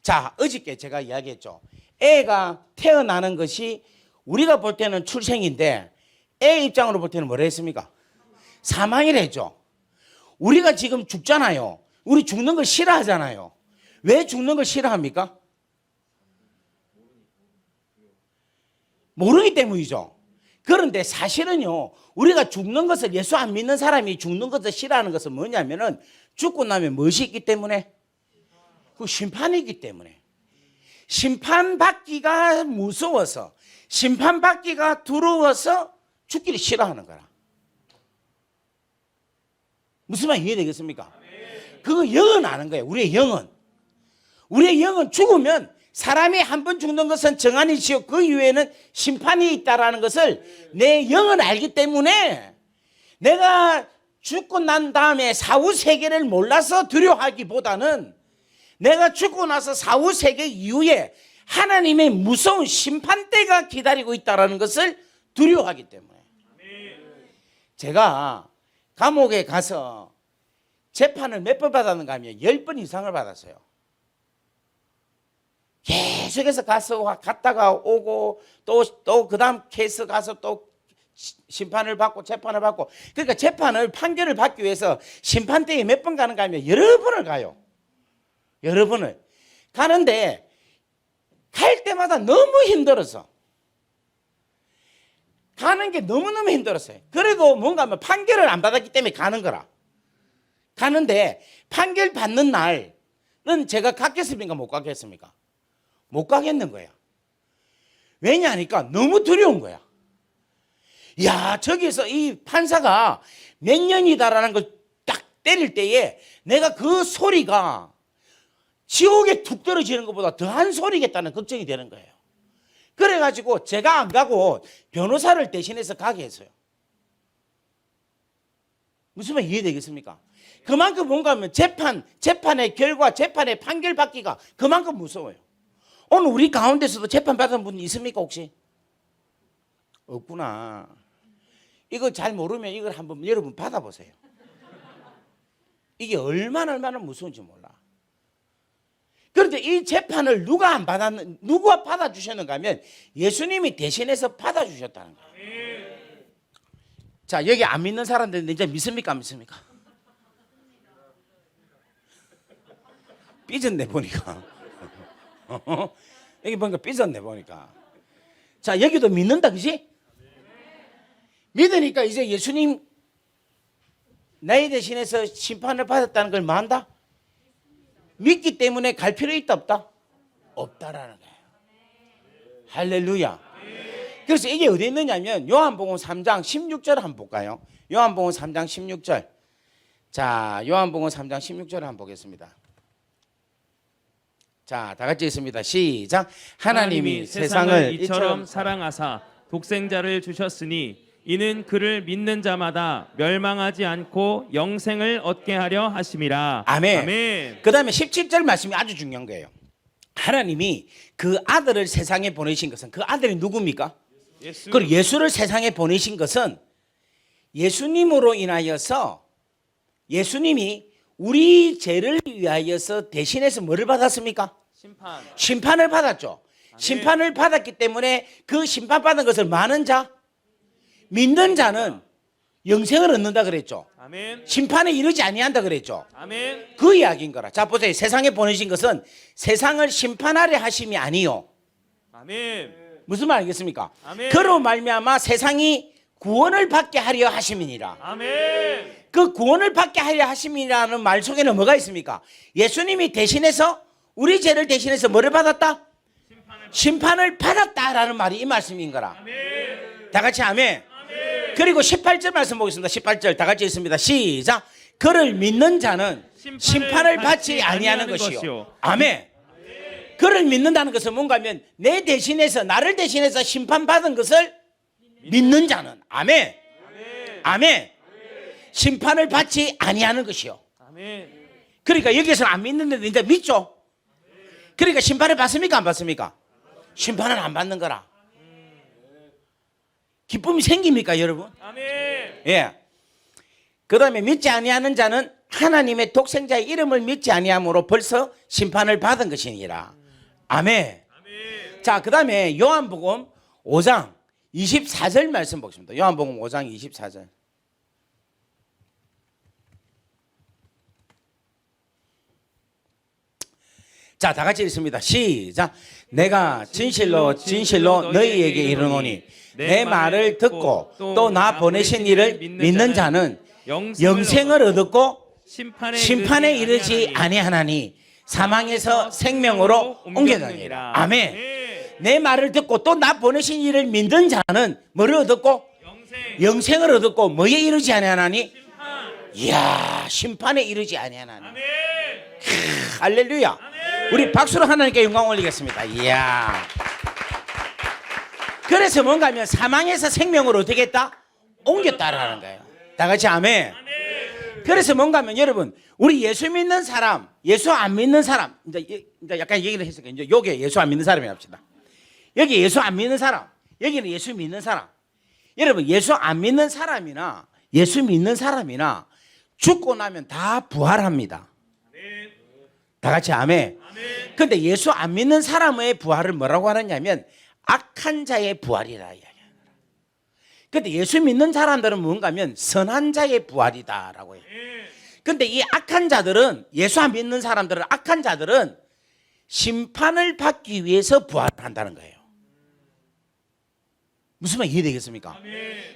자, 어저께 제가 이야기했죠. 애가 태어나는 것이 우리가 볼 때는 출생인데 애 입장으로 볼 때는 뭐라 했습니까? 사망이라 했죠. 우리가 지금 죽잖아요. 우리 죽는 걸 싫어하잖아요. 왜 죽는 걸 싫어합니까? 모르기 때문이죠. 그런데 사실은요, 우리가 죽는 것을, 예수 안 믿는 사람이 죽는 것을 싫어하는 것은 뭐냐면은 죽고 나면 무엇이 있기 때문에? 그 심판이 있기 때문에. 심판받기가 무서워서, 심판받기가 두려워서 죽기를 싫어하는 거라. 무슨 말 이해되겠습니까? 그거 영은 아는 거예요. 우리의 영은. 우리의 영은 죽으면 사람이 한 번 죽는 것은 정한이 지옥, 그 이후에는 심판이 있다라는 것을 내 영은 알기 때문에 내가 죽고 난 다음에 사후 세계를 몰라서 두려워하기보다는 내가 죽고 나서 사후 세계 이후에 하나님의 무서운 심판대가 기다리고 있다라는 것을 두려워하기 때문에. 제가 감옥에 가서 재판을 몇 번 받았는가 하면 10번 이상을 받았어요. 계속해서 갔다가 오고 또 그 다음 케이스 가서 또 심판을 받고 재판을 받고, 그러니까 재판을 판결을 받기 위해서 심판대에 몇 번 가는가 하면 여러 번을 가요. 여러 번을 가는데 갈 때마다 너무 힘들어서 가는 게 너무너무 힘들었어요. 그리고 뭔가 하면 판결을 안 받았기 때문에 가는 거라. 가는데 판결 받는 날은 제가 갔겠습니까? 못 갔겠습니까? 못 가겠는 거야. 왜냐하니까 너무 두려운 거야. 야, 저기서 이 판사가 몇 년이다라는 걸 딱 때릴 때에 내가 그 소리가 지옥에 툭 떨어지는 것보다 더한 소리겠다는 걱정이 되는 거예요. 그래가지고 제가 안 가고 변호사를 대신해서 가게 했어요. 무슨 말 이해되겠습니까? 그만큼 뭔가 하면 재판의 결과, 재판의 판결 받기가 그만큼 무서워요. 오늘 우리 가운데서도 재판 받은 분 있습니까 혹시? 없구나. 이거 잘 모르면 이걸 한번 여러분 받아보세요. 이게 얼마나 무서운지 몰라. 그런데 이 재판을 누가 받아주셨는가 하면 예수님이 대신해서 받아주셨다는 거예요. 자, 여기 안 믿는 사람들은 이제 믿습니까 안 믿습니까? 삐졌네 보니까. 여기 보니까 삐졌네 보니까. 자, 여기도 믿는다 그지? 믿으니까 이제 예수님 나의 대신해서 심판을 받았다는 걸 뭐 한다? 믿기 때문에 갈 필요 있다 없다? 없다라는 거예요. 할렐루야. 그래서 이게 어디 있느냐면 요한복음 3장 16절 한번 볼까요? 요한복음 3장 16절. 자, 요한복음 3장 16절을 한번 보겠습니다. 자, 다 같이 있습니다. 시작. 하나님이 세상을 이처럼 사랑하사 독생자를 주셨으니 이는 그를 믿는 자마다 멸망하지 않고 영생을 얻게 하려 하심이라. 아멘. 아멘. 그 다음에 17절 말씀이 아주 중요한 거예요. 하나님이 그 아들을 세상에 보내신 것은, 그 아들이 누굽니까? 예수. 그리고 예수를 세상에 보내신 것은 예수님으로 인하여서 예수님이 우리 죄를 위하여서 대신해서 뭐를 받았습니까? 심판을 받았죠. 아멘. 심판을 받았기 때문에 그 심판받은 것을 많은 자, 믿는 자는 영생을 얻는다 그랬죠. 아멘. 심판에 이르지 아니한다 그랬죠. 아멘. 그 이야기인 거라. 자, 보세요. 세상에 보내신 것은 세상을 심판하려 하심이 아니요. 아멘. 무슨 말 알겠습니까? 아멘. 그로 말미암아 세상이 구원을 받게 하려 하심이니라. 아멘. 그 구원을 받게 하려 하심이라는 말 속에는 뭐가 있습니까? 예수님이 대신해서 우리 죄를 대신해서 뭐를 받았다? 심판을 받았다라는 말이 이 말씀인 거라. 아멘. 다 같이 아멘. 아멘. 그리고 18절 말씀 보겠습니다. 18절 다 같이 있습니다. 시작. 그를 믿는 자는 심판을 받지 아니하는 것이요. 아멘. 그를 믿는다는 것은 뭔가 하면 내 대신해서 나를 대신해서 심판받은 것을 믿는 자는 아멘. 아멘. 심판을 받지 아니하는 것이요. 아멘. 그러니까 여기서는 안 믿는데 이제 믿죠. 그러니까 심판을 받습니까 안 받습니까? 심판은 안 받는 거라. 기쁨이 생깁니까 여러분? 아멘. 예. 그 다음에 믿지 아니하는 자는 하나님의 독생자의 이름을 믿지 아니함으로 벌써 심판을 받은 것이니라. 아멘. 자, 그 다음에 요한복음 5장 24절 말씀 보겠습니다. 요한복음 5장 24절. 자, 다 같이 읽습니다. 시작. 내가 진실로 진실로 너희에게 이르노니 내 말을 듣고 또 나 보내신 이를 믿는 자는 영생을 얻었고 심판에 이르지 아니하나니 사망에서 생명으로 옮겨다니라. 아멘. 내 말을 듣고 또 나 보내신 이를 믿는 자는 뭐를 얻었고 영생을 얻었고 뭐에 이르지 아니하나니 이야 심판에 이르지 아니하나니. 할렐루야. 우리 박수로 하나님께 영광 올리겠습니다. 이야. 그래서 뭔가 하면 사망에서 생명으로 어떻게 했다? 옮겼다라는 거예요. 다 같이 아멘. 그래서 뭔가 하면 여러분 우리 예수 믿는 사람, 예수 안 믿는 사람 이제 약간 얘기를 했으니까 이제 여기 예수 안 믿는 사람이 합시다. 여기 예수 안 믿는 사람, 여기는 예수 믿는 사람. 여러분 예수 안 믿는 사람이나 예수 믿는 사람이나 죽고 나면 다 부활합니다. 다 같이 아멘. 근데 예수 안 믿는 사람의 부활을 뭐라고 하느냐면 악한 자의 부활이라 이야기합니다. 근데 예수 믿는 사람들은 뭔가 하면 선한 자의 부활이다라고 해요. 근데 이 악한 자들은 예수 안 믿는 사람들은 악한 자들은 심판을 받기 위해서 부활한다는 거예요. 무슨 말 이해되겠습니까?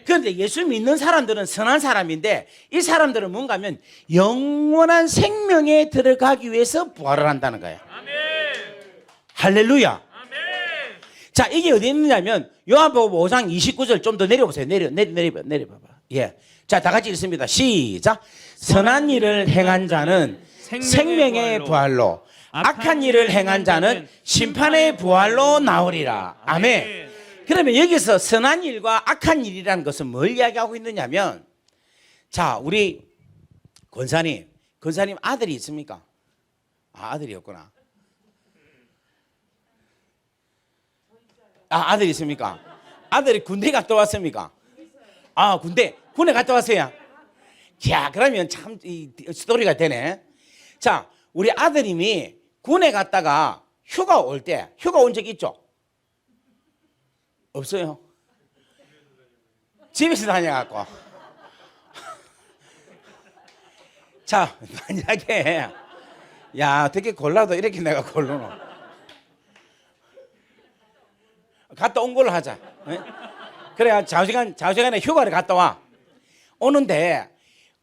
그런데 예수 믿는 사람들은 선한 사람인데 이 사람들은 뭔가 하면 영원한 생명에 들어가기 위해서 부활을 한다는 거예요. 할렐루야. 자, 이게 어디 있느냐면 요한복음 5장 29절 좀 더 내려보세요. 내려봐봐. 예. 자, 다 같이 읽습니다. 시작. 선한 일을 행한 자는 생명의 부활로 악한 일을 행한 자는 심판의 부활로 나오리라. 아멘. 그러면 여기서 선한 일과 악한 일이라는 것은 뭘 이야기하고 있느냐면 자, 우리 권사님 아들이 있습니까? 아, 아들이 없구나. 아, 아들이 있습니까? 아들이 군대 갔다 왔습니까? 아, 군대 갔다 왔어요. 자, 그러면 참 이 스토리가 되네. 자, 우리 아들님이 군에 갔다가 휴가 온 적 있죠? 없어요. 집에서 다녀갖고. 자, 만약에 야, 어떻게 골라도 이렇게 내가 골라노. 갔다 온 걸로 하자. 그래, 좌우시간에 휴가를 갔다 와. 오는데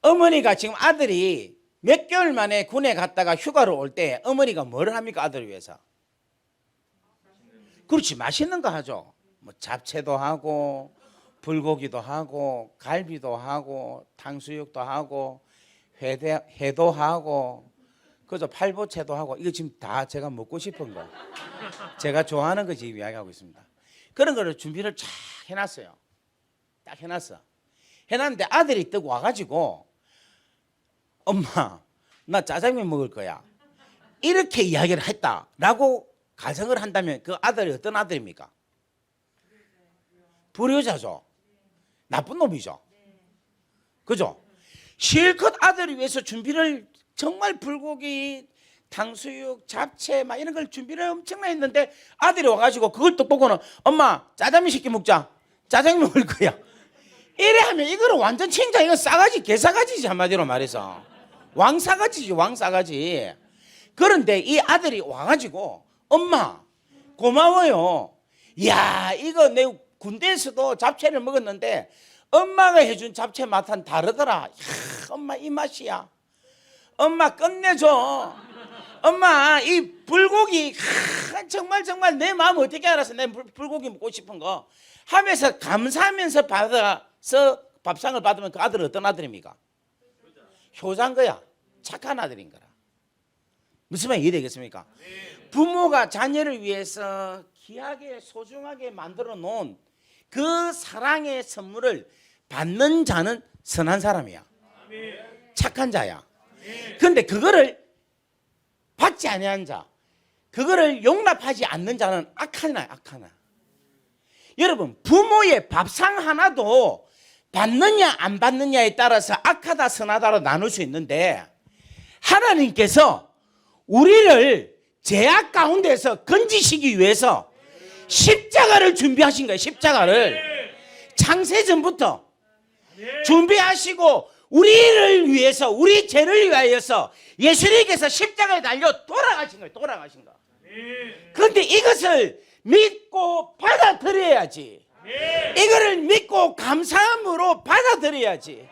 어머니가 지금 아들이 몇 개월 만에 군에 갔다가 휴가를 올 때 어머니가 뭘 합니까? 아들을 위해서. 그렇지, 맛있는 거 하죠. 뭐 잡채도 하고 불고기도 하고 갈비도 하고 탕수육도 하고 회도 하고 그죠, 팔보채도 하고. 이거 지금 다 제가 먹고 싶은 거, 제가 좋아하는 거 지금 이야기하고 있습니다. 그런 거를 준비를 쫙 해놨어요. 딱 해놨어. 해놨는데 아들이 뜨고 와가지고 엄마 나 짜장면 먹을 거야 이렇게 이야기를 했다라고 가정을 한다면 그 아들이 어떤 아들입니까? 불효자죠. 나쁜 놈이죠. 그죠? 실컷 아들을 위해서 준비를 정말 불고기 탕수육 잡채 막 이런 걸 준비를 엄청나게 했는데 아들이 와가지고 그걸 또 보고는 엄마 짜장면 시켜 먹자, 짜장면 먹을 거야 이래 하면 이거는 완전 칭찬. 이거 싸가지, 개싸가지지. 한마디로 말해서 왕싸가지지, 왕싸가지. 그런데 이 아들이 와가지고 엄마 고마워요. 야, 이거 내 군대에서도 잡채를 먹었는데 엄마가 해준 잡채 맛은 다르더라. 야, 엄마 이 맛이야. 엄마 끝내줘. 엄마 이 불고기 정말 내 마음 어떻게 알았어. 내 불고기 먹고 싶은 거 하면서 감사하면서 받아서 밥상을 받으면 그 아들은 어떤 아들입니까? 효자인 거야. 착한 아들인 거라. 무슨 말 이해되겠습니까? 부모가 자녀를 위해서 귀하게 소중하게 만들어 놓은 그 사랑의 선물을 받는 자는 선한 사람이야. 착한 자야. 그런데 그거를 받지 아니한 자, 그거를 용납하지 않는 자는 악한 자야, 악한 자. 여러분, 부모의 밥상 하나도 받느냐 안 받느냐에 따라서 악하다 선하다로 나눌 수 있는데, 하나님께서 우리를 죄악 가운데서 건지시기 위해서 십자가를 준비하신 거예요. 십자가를 창세전부터 준비하시고 우리를 위해서, 우리 죄를 위하여서 예수님께서 십자가에 달려 돌아가신 거예요. 돌아가신 거. 그런데 이것을 믿고 받아들여야지. 이거를 믿고 감사함으로 받아들여야지.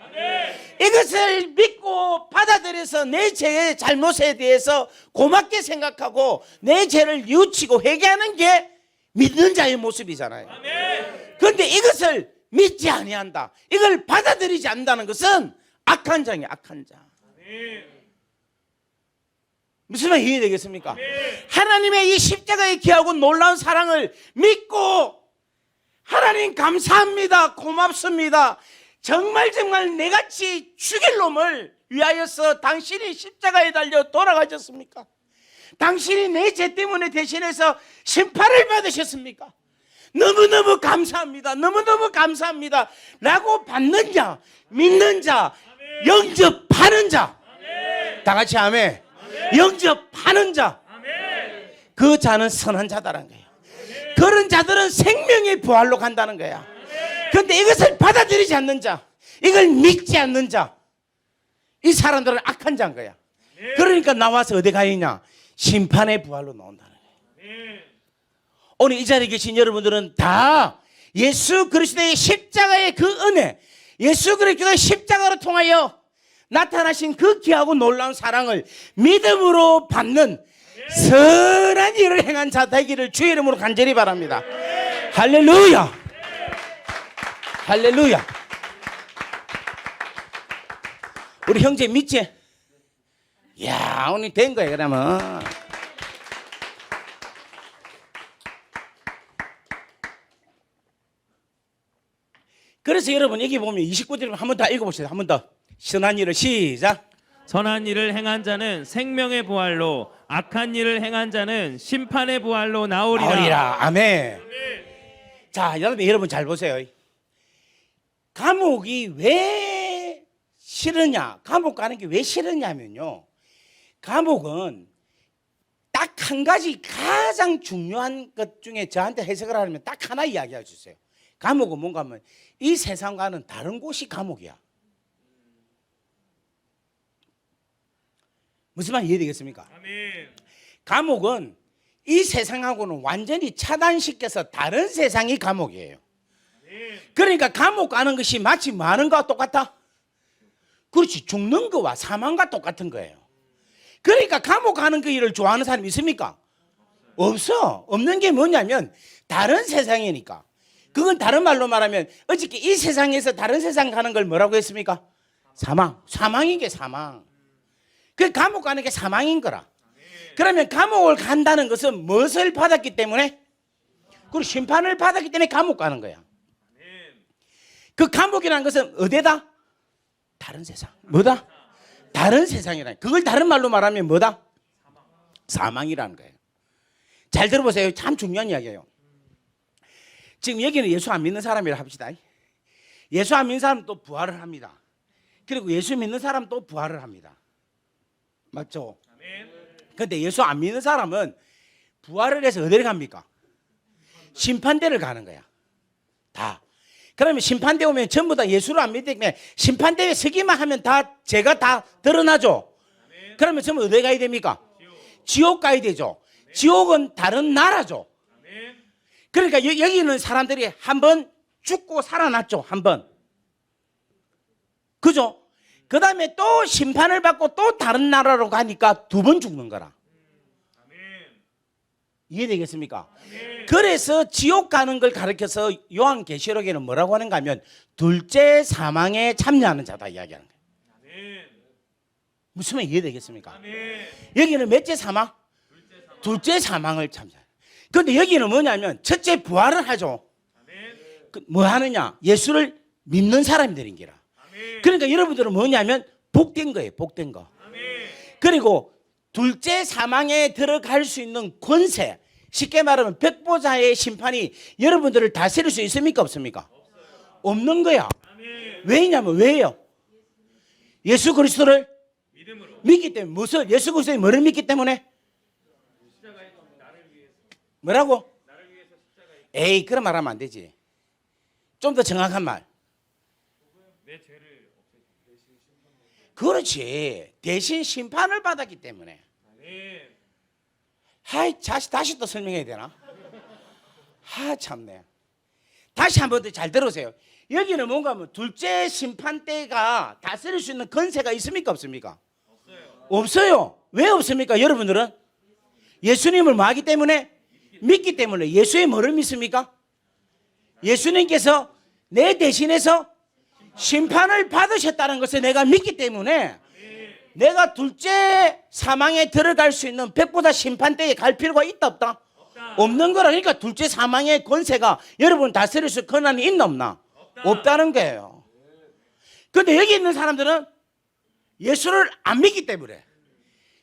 이것을 믿고 받아들여서 내 죄의 잘못에 대해서 고맙게 생각하고 내 죄를 뉘우치고 회개하는 게 믿는 자의 모습이잖아요. 그런데 이것을 믿지 아니한다, 이걸 받아들이지 않는다는 것은 악한 자이에요. 악한 자. 무슨 말 이해되겠습니까? 하나님의 이 십자가의 귀하고 놀라운 사랑을 믿고 하나님 감사합니다, 고맙습니다, 정말 내같이 죽일 놈을 위하여서 당신이 십자가에 달려 돌아가셨습니까? 당신이 내 죄 때문에 대신해서 심판을 받으셨습니까? 너무너무 감사합니다, 너무너무 감사합니다 라고 받는 자, 믿는 자, 영접하는 자, 다 같이 아멘. 영접하는 자, 그 자는 선한 자다라는 거예요. 그런 자들은 생명의 부활로 간다는 거야. 그런데 이것을 받아들이지 않는 자, 이걸 믿지 않는 자, 이 사람들은 악한 자인 거야. 그러니까 나와서 어디 가있냐? 심판의 부활로 나온다는 거예요. 오늘 이 자리에 계신 여러분들은 다 예수 그리스도의 십자가의 그 은혜, 예수 그리스도의 십자가로 통하여 나타나신 그 귀하고 놀라운 사랑을 믿음으로 받는 선한 일을 행한 자 되기를 주의 이름으로 간절히 바랍니다. 할렐루야, 할렐루야. 우리 형제 믿지? 이야, 오늘 된 거야. 그러면 그래서 여러분 여기 보면 29절 한 번 더 읽어보세요. 한 번 더. 선한 일을 시작. 선한 일을 행한 자는 생명의 부활로, 악한 일을 행한 자는 심판의 부활로 나오리라. 아멘. 자, 여러분 잘 보세요. 감옥이 왜 싫으냐? 감옥 가는 게 왜 싫으냐면요, 감옥은 딱 한 가지 가장 중요한 것 중에 저한테 해석을 하려면 딱 하나 이야기해 주세요. 감옥은 뭔가 하면 이 세상과는 다른 곳이 감옥이야. 무슨 말 이해되겠습니까? 아멘. 감옥은 이 세상하고는 완전히 차단시켜서 다른 세상이 감옥이에요. 그러니까 감옥 가는 것이 마치 많은 거와 똑같아? 그렇지, 죽는 거와 사망과 똑같은 거예요. 그러니까 감옥 가는 그 일을 좋아하는 사람이 있습니까? 없어. 없는 게 뭐냐면 다른 세상이니까. 그건 다른 말로 말하면 어저께 이 세상에서 다른 세상 가는 걸 뭐라고 했습니까? 사망. 사망인 게 사망. 그 감옥 가는 게 사망인 거라. 그러면 감옥을 간다는 것은 무엇을 받았기 때문에? 그리고 심판을 받았기 때문에 감옥 가는 거야. 그 감옥이라는 것은 어디다? 다른 세상. 뭐다? 다른 세상이라. 그걸 다른 말로 말하면 뭐다? 사망이라는 거예요. 잘 들어보세요. 참 중요한 이야기예요. 지금 여기는 예수 안 믿는 사람이라 합시다. 예수 안 믿는 사람은 또 부활을 합니다. 그리고 예수 믿는 사람은 또 부활을 합니다. 맞죠? 그런데 예수 안 믿는 사람은 부활을 해서 어디를 갑니까? 심판대를 가는 거야. 다. 그러면 심판대 오면 전부 다 예수를 안 믿기 때문에 심판대에 서기만 하면 다 죄가 다 드러나죠. 그러면 전부 어디 가야 됩니까? 지옥 가야 되죠. 지옥은 다른 나라죠. 그러니까 여기 있는 사람들이 한 번 죽고 살아났죠. 한 번. 그죠? 그 다음에 또 심판을 받고 또 다른 나라로 가니까 두 번 죽는 거라. 이해되겠습니까? 그래서 지옥 가는 걸 가르쳐서 요한계시록에는 뭐라고 하는가 하면 둘째 사망에 참여하는 자다 이야기하는 거예요. 무슨 말 이해되겠습니까? 여기는 몇째 사망? 둘째 사망을 참사. 그런데 여기는 뭐냐면 첫째 부활을 하죠. 뭐 하느냐? 예수를 믿는 사람들인기라. 그러니까 여러분들은 뭐냐면 복된 거예요. 복된 거. 그리고 둘째 사망에 들어갈 수 있는 권세, 쉽게 말하면 백보자의 심판이 여러분들을 다스릴 수 있습니까? 없습니까? 없는 거야. 왜냐면 왜요? 예수 그리스도를 믿기 때문에. 무슨 예수 그리스도의 뭐를 믿기 때문에? 뭐라고? 에이, 그런 말 하면 안 되지. 좀 더 정확한 말. 그렇지. 대신 심판을 받았기 때문에. 하이, 다시 또 설명해야 되나? 참네. 다시 한 번 더 잘 들으세요. 여기는 뭔가 뭐 둘째 심판 때가 다스릴 수 있는 권세가 있습니까? 없습니까? 없어요. 왜 없습니까? 여러분들은 예수님을 뭐 하기 때문에? 믿기 때문에. 예수의 뭐를 믿습니까? 예수님께서 내 대신해서 심판을 받으셨다는 것을 내가 믿기 때문에 내가 둘째 사망에 들어갈 수 있는 백보자 심판대에 갈 필요가 있다 없다? 없는 거라. 그러니까 둘째 사망의 권세가 여러분 다스릴 수 권한이 있나 없나? 없다는 거예요. 그런데 여기 있는 사람들은 예수를 안 믿기 때문에,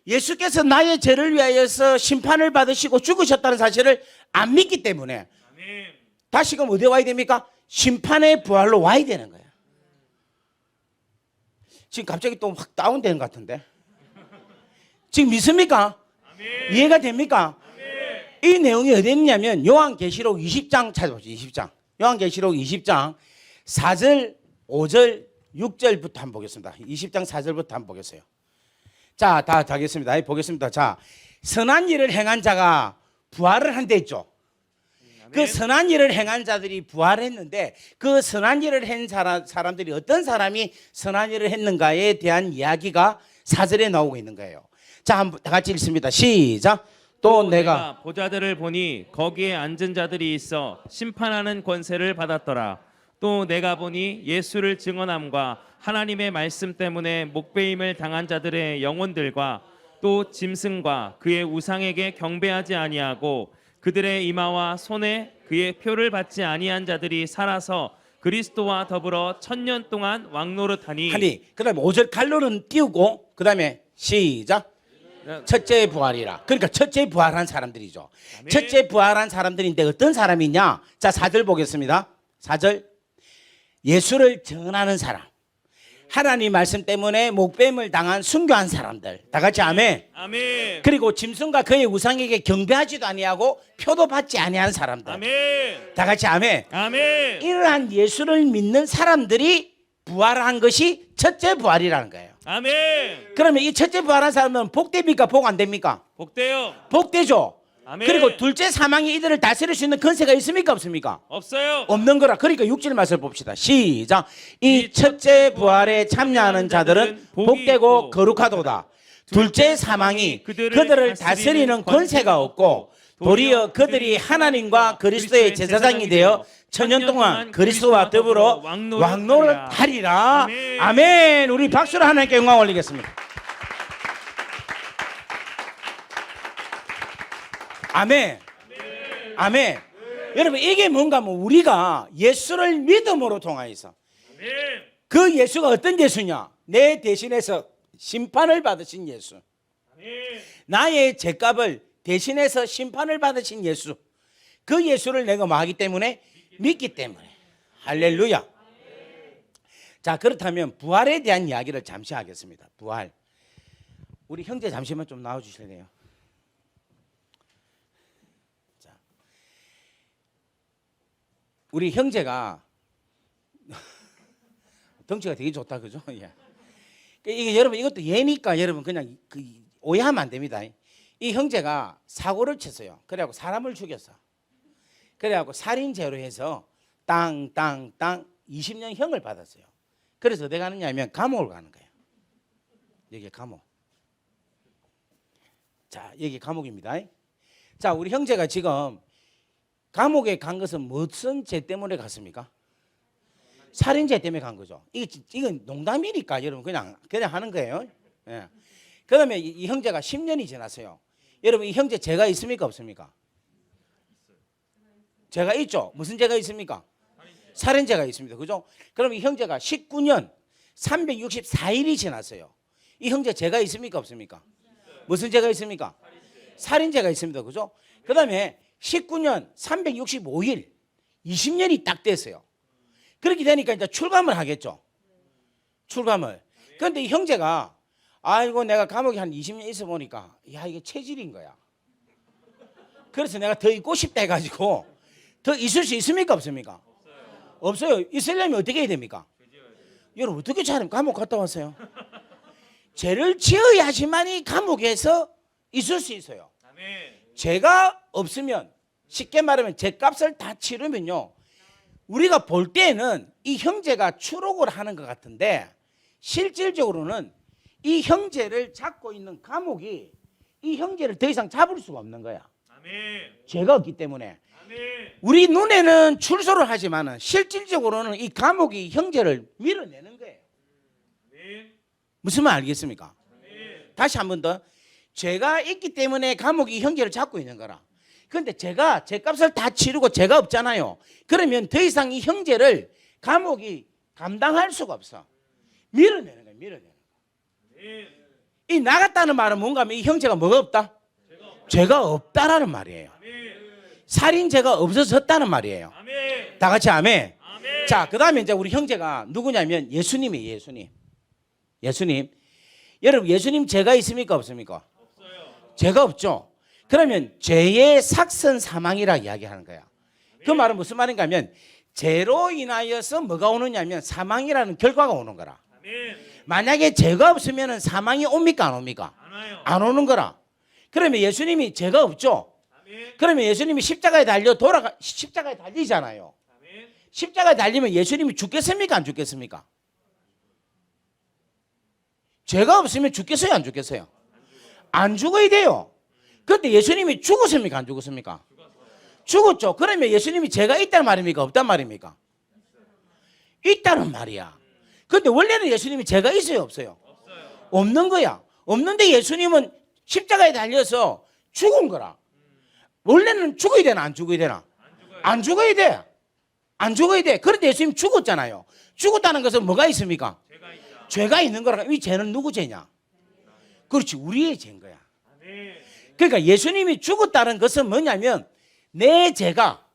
예수께서 나의 죄를 위하여서 심판을 받으시고 죽으셨다는 사실을 안 믿기 때문에 다시금 어디에 와야 됩니까? 심판의 부활로 와야 되는 거예요. 지금 갑자기 또 확 다운되는 것 같은데 지금 믿습니까? 이해가 됩니까? 이 내용이 어디 있냐면 요한계시록 20장 찾아보세요. 20장. 요한계시록 20장 4절, 5절, 6절부터 한번 보겠습니다. 20장 4절부터 한번 보겠어요. 자, 다 하겠습니다. 보겠습니다. 자, 선한 일을 행한 자가 부활을 한다 했죠. 그 선한 일을 행한 자들이 부활했는데 그 선한 일을 한 사람들이 어떤 사람이 선한 일을 했는가에 대한 이야기가 4절에 나오고 있는 거예요. 자, 한번 다 같이 읽습니다. 시작. 또 내가 보좌들을 보니 거기에 앉은 자들이 있어 심판하는 권세를 받았더라. 또 내가 보니 예수를 증언함과 하나님의 말씀 때문에 목배임을 당한 자들의 영혼들과 또 짐승과 그의 우상에게 경배하지 아니하고 그들의 이마와 손에 그의 표를 받지 아니한 자들이 살아서 그리스도와 더불어 1000년 동안 왕노릇하니. 그다음에 5절 갈로는 띄우고 그다음에 시작. 첫째 부활이라. 그러니까 첫째 부활한 사람들이죠. 아멘. 첫째 부활한 사람들인데 어떤 사람이냐? 자, 4절 보겠습니다. 4절. 예수를 전하는 사람, 하나님 말씀 때문에 목뱀을 당한 순교한 사람들. 다 같이 아멘. 아멘. 그리고 짐승과 그의 우상에게 경배하지도 아니하고 표도 받지 아니한 사람들. 아멘. 다 같이 아멘. 아멘. 이러한 예수를 믿는 사람들이 부활한 것이 첫째 부활이라는 거예요. 아멘. 그러면 이 첫째 부활한 사람은 복됩니까? 복 안 됩니까? 복돼요. 복되죠. 아멘. 그리고 둘째 사망이 이들을 다스릴 수 있는 권세가 있습니까? 없습니까? 없어요. 없는 거라. 그러니까 6절 말씀을 봅시다. 시작. 이 첫째 부활에 참여하는 자들은 복되고 거룩하도다. 둘째 사망이 그들을 다스리는 권세가 없고 도리어 그들이 하나님과 그리스도의 제사장이 되어 1000년 동안 그리스도와 더불어 왕노릇하리라. 아멘. 우리 박수로 하나님께 영광 올리겠습니다. 아멘. 아멘. 여러분, 이게 뭔가 뭐 우리가 예수를 믿음으로 통하여서 그 예수가 어떤 예수냐? 내 대신해서 심판을 받으신 예수. 나의 죄값을 대신해서 심판을 받으신 예수. 그 예수를 내가 뭐 하기 때문에? 믿기 때문에. 할렐루야. 자, 그렇다면 부활에 대한 이야기를 잠시 하겠습니다. 부활. 우리 형제 잠시만 좀 나와주실래요? 자, 우리 형제가 덩치가 되게 좋다, 그죠? 예. 이게 여러분, 이것도 예니까 여러분 그냥 오해하면 안 됩니다. 이 형제가 사고를 쳤어요. 그래갖고 사람을 죽였어. 그래갖고 살인죄로 해서 땅 20년 형을 받았어요. 그래서 어디 가느냐 하면 감옥을 가는 거예요. 여기 감옥. 자, 여기 감옥입니다. 자, 우리 형제가 지금 감옥에 간 것은 무슨 죄 때문에 갔습니까? 살인죄 때문에 간 거죠. 이건 농담이니까 여러분 그냥 하는 거예요. 예. 그다음에 이 형제가 10년이 지났어요. 여러분 이 형제 죄가 있습니까 없습니까? 죄가 있죠. 무슨 죄가 있습니까? 살인죄가 있습니다. 그죠? 그럼 이 형제가 19년 364일이 지났어요. 이 형제 죄가 있습니까 없습니까? 무슨 죄가 있습니까? 살인죄가 있습니다. 그죠? 그다음에 19년 365일 20년이 딱 됐어요. 그렇게 되니까 이제 출감을 하겠죠. 출감을. 그런데 이 형제가 아이고 내가 감옥에 한 20년 있어 보니까 야 이게 체질인 거야. 그래서 내가 더 있고 싶다 해가지고 더 있을 수 있습니까 없습니까? 없어요. 있으려면 어떻게 해야 됩니까? 여러분 어떻게 잘 감옥 갔다 왔어요? 죄를 지어야지만이 감옥에서 있을 수 있어요. 죄가 없으면 쉽게 말하면 죄값을 다 치르면요. 우리가 볼 때는 이 형제가 추록을 하는 것 같은데 실질적으로는 이 형제를 잡고 있는 감옥이 이 형제를 더 이상 잡을 수가 없는 거야. 죄가 없기 때문에. 우리 눈에는 출소를 하지만 실질적으로는 이 감옥이 형제를 밀어내는 거예요. 무슨 말 알겠습니까? 다시 한 번 더. 죄가 있기 때문에 감옥이 형제를 잡고 있는 거라. 그런데 제가 죄값을 다 치르고 죄가 없잖아요. 그러면 더 이상 이 형제를 감옥이 감당할 수가 없어. 밀어내는 거예요. 밀어내는 거예요. 이 나갔다는 말은 뭔가 하면 이 형제가 뭐가 없다? 죄가 없다라는 말이에요. 살인죄가 없어졌다는 말이에요. 다 같이 아멘. 자, 그 다음에 이제 우리 형제가 누구냐면 예수님이에요. 예수님. 여러분 예수님 죄가 있습니까 없습니까? 없어요. 죄가 없죠. 그러면 죄의 삭선 사망이라 이야기하는 거야. 그 말은 무슨 말인가 하면 죄로 인하여서 뭐가 오느냐면 사망이라는 결과가 오는 거라. 만약에 죄가 없으면 사망이 옵니까 안 옵니까? 안 오는 거라. 그러면 예수님이 죄가 없죠. 그러면 예수님이 십자가에 십자가에 달리잖아요. 십자가에 달리면 예수님이 죽겠습니까 안 죽겠습니까? 죄가 없으면 죽겠어요 안 죽겠어요? 안 죽어야 돼요. 그런데 예수님이 죽었습니까 안 죽었습니까? 죽었죠. 그러면 예수님이 죄가 있다는 말입니까 없단 말입니까? 있다는 말이야. 그런데 원래는 예수님이 죄가 있어요 없어요? 없는 거야. 없는데 예수님은 십자가에 달려서 죽은 거라. 원래는 죽어야 되나 안 죽어야 되나? 안 죽어야 돼. 안 죽어야 돼. 그런데 예수님 죽었잖아요. 죽었다는 것은 뭐가 있습니까? 죄가 있는 거라. 이 죄는 누구 죄냐? 그렇지, 우리의 죄인 거야. 그러니까 예수님이 죽었다는 것은 뭐냐면 내 죄가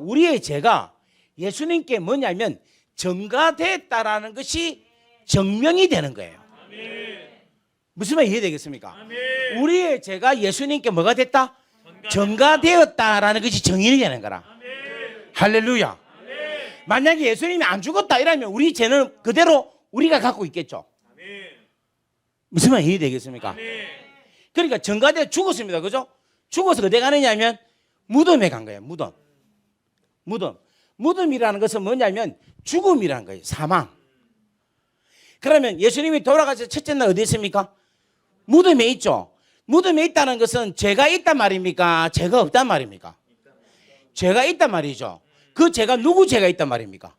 우리의 죄가 예수님께 뭐냐면 전가됐다라는 것이 증명이 되는 거예요. 무슨 말 이해되겠습니까? 우리의 죄가 예수님께 뭐가 됐다? 전가되었다라는 것이 정의를 되는 거라. 할렐루야. 만약에 예수님이 안 죽었다 이러면 우리 죄는 그대로 우리가 갖고 있겠죠. 무슨 말 이해되겠습니까? 그러니까 전가되어 죽었습니다. 그죠? 죽어서 어디 가느냐 하면 무덤에 간 거예요. 무덤이라는 것은 뭐냐면 죽음이라는 거예요. 사망. 그러면 예수님이 돌아가서 첫째 날 어디 있습니까? 무덤에 있죠. 무덤에 있다는 것은 죄가 있단 말입니까? 죄가 없단 말입니까? 죄가 있단 말이죠. 그 죄가 누구 죄가 있단 말입니까?